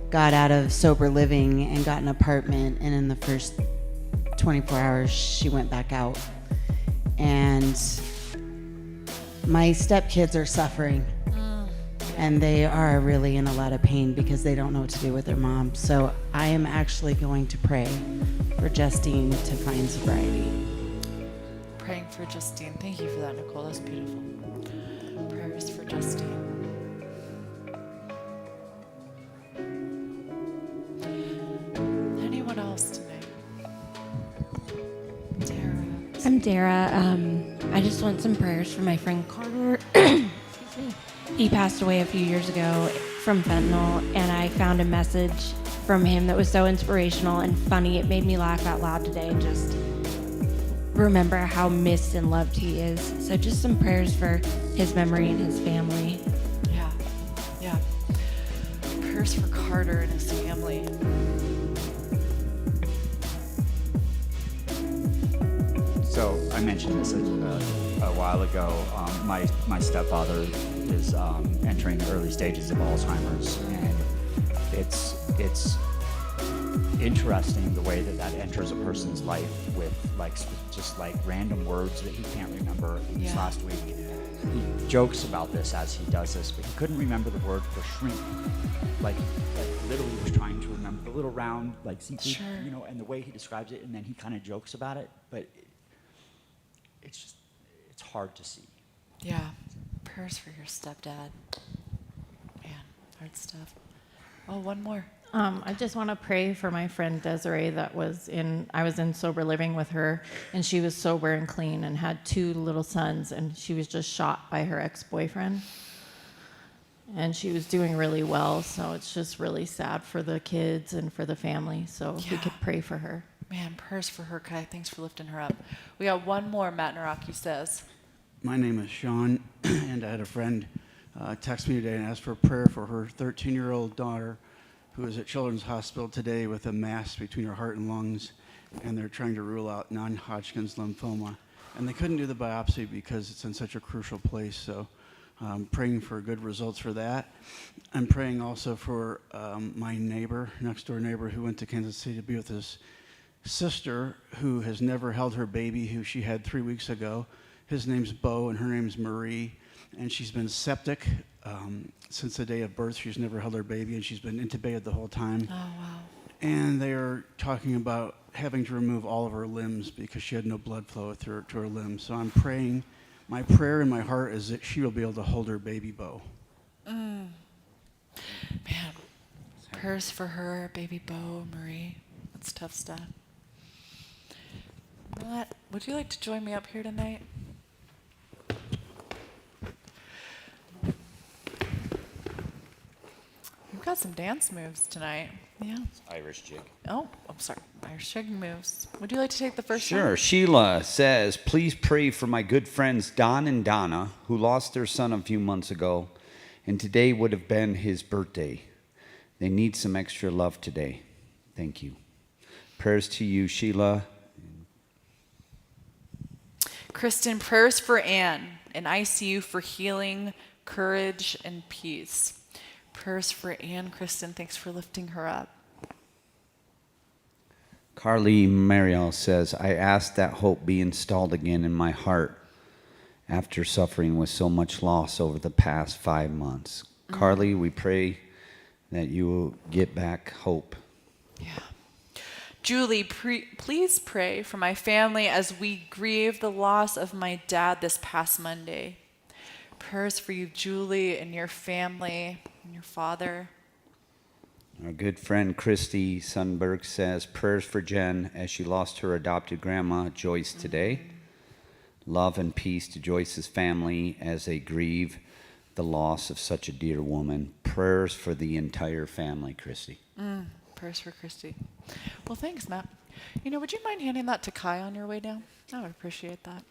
got out of sober living and got an apartment, and in the first 24 hours she went back out. And my stepkids are suffering, and they are really in a lot of pain because they don't know what to do with their mom. So I am actually going to pray for Justine to find sobriety.
Praying for Justine. Thank you for that, Nicole. That's beautiful. Prayers for Justine. Anyone else tonight? Dara.
I'm Dara. I just want some prayers for my friend Carter. Excuse me. He passed away a few years ago from fentanyl, and I found a message from him that was so inspirational and funny. It made me laugh out loud today and just remember how missed and loved he is. So just some prayers for his memory and his family.
Yeah. Prayers for Carter and his family.
So I mentioned this a while ago. My stepfather is entering the early stages of Alzheimer's, and it's interesting the way that enters a person's life with just like random words that he can't remember. This last week, he jokes about this as he does this, but he couldn't remember the word for shrink. Like literally was trying to remember the little round like seafood, and the way he describes it, and then he kind of jokes about it, but it's hard to see.
Yeah. Prayers for your stepdad. Man, hard stuff. Oh, one more.
I just want to pray for my friend Desiree I was in sober living with her, and she was sober and clean and had 2 little sons, and she was just shot by her ex-boyfriend. And she was doing really well, so it's just really sad for the kids and for the family, so if we could pray for her.
Man, prayers for her, Kai. Thanks for lifting her up. We got one more, Matt Naraki says.
My name is Sean, and I had a friend text me today and ask for prayer for her 13-year-old daughter who is at Children's Hospital today with a mass between her heart and lungs, and they're trying to rule out non-Hodgkin's lymphoma. And they couldn't do the biopsy because it's in such a crucial place, so I'm praying for good results for that. I'm praying also for my neighbor, next-door neighbor, who went to Kansas City to be with his sister, who has never held her baby, who she had 3 weeks ago. His name's Bo, and her name's Marie, and she's been septic since the day of birth. She's never held her baby, and she's been intubated the whole time.
Oh, wow.
And they are talking about having to remove all of her limbs because she had no blood flow to her limbs. So I'm praying. My prayer in my heart is that she will be able to hold her baby Bo.
Man, prayers for her, baby Bo, Marie. That's tough stuff. Matt, would you like to join me up here tonight? We've got some dance moves tonight. Yeah.
Irish jig.
Oh, I'm sorry. Irish jig moves. Would you like to take the first one?
Sure. Sheila says, please pray for my good friends Don and Donna, who lost their son a few months ago, and today would have been his birthday. They need some extra love today. Thank you. Prayers to you, Sheila.
Kristen, prayers for Anne in ICU for healing, courage, and peace. Prayers for Anne. Kristen, thanks for lifting her up.
Carly Mariel says, I ask that hope be installed again in my heart after suffering with so much loss over the past 5 months. Carly, we pray that you will get back hope.
Yeah. Julie, please pray for my family as we grieve the loss of my dad this past Monday. Prayers for you, Julie, and your family and your father.
Our good friend Christi Sundberg says, prayers for Jen as she lost her adopted grandma, Joyce, today. Love and peace to Joyce's family as they grieve the loss of such a dear woman. Prayers for the entire family, Christi.
Prayers for Christy. Well, thanks, Matt. Would you mind handing that to Kai on your way down? I would appreciate that.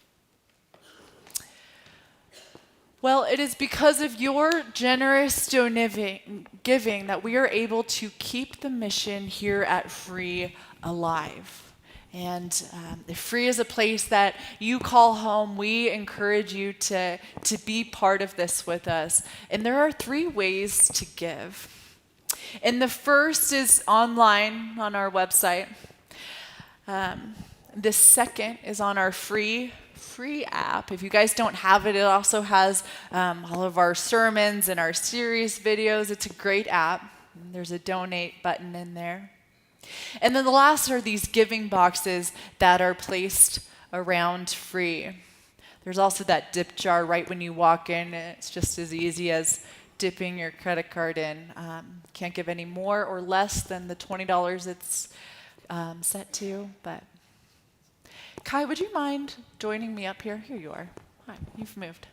Well, it is because of your generous giving that we are able to keep the mission here at Free alive. And if Free is a place that you call home, we encourage you to be part of this with us. And there are 3 ways to give. And the first is online on our website. The second is on our free app. If you guys don't have it, it also has all of our sermons and our series videos. It's a great app. There's a donate button in there. And then the last are these giving boxes that are placed around Free. There's also that dip jar right when you walk in. It's just as easy as dipping your credit card in. Can't give any more or less than the $20 it's set to. But Kai, would you mind joining me up here? Here you are. Hi, you've moved.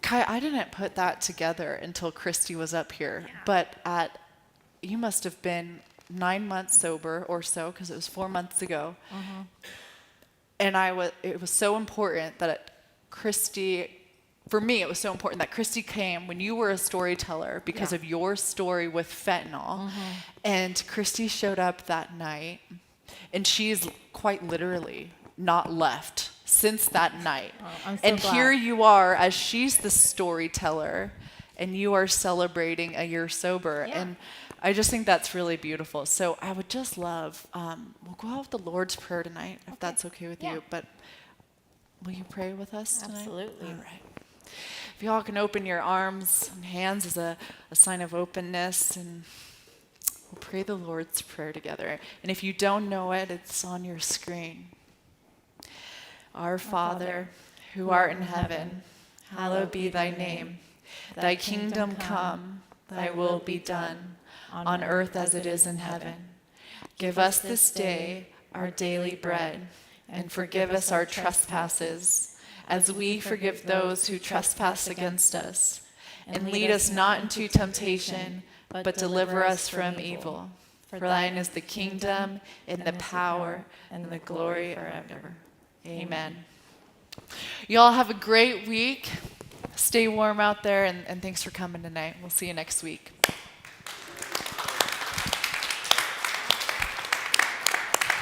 Kai, I didn't put that together until Christy was up here. But you must have been 9 months sober or so, because it was 4 months ago. And it was so important that Christy. For me, it was so important that Christy came when you were a storyteller because of your story with fentanyl. And Christy showed up that night, and she's quite literally not left since that night.
I'm so
and
glad.
Here you are as she's the storyteller, and you are celebrating a year sober. And I just think that's really beautiful. So I would just love, we'll go out with the Lord's Prayer tonight, if that's okay with you. But will you pray with us tonight?
Absolutely.
All right. If y'all can open your arms and hands as a sign of openness, and we'll pray the Lord's Prayer together. And if you don't know it, it's on your screen. Our Father, who art in heaven, hallowed be thy name. Thy kingdom come, thy will be done, on earth as it is in heaven. Give us this day our daily bread, and forgive us our trespasses, as we forgive those who trespass against us. And lead us not into temptation, but deliver us from evil. For thine is the kingdom, and the power, and the glory forever. Amen. Y'all have a great week. Stay warm out there, and thanks for coming tonight. We'll see you next week.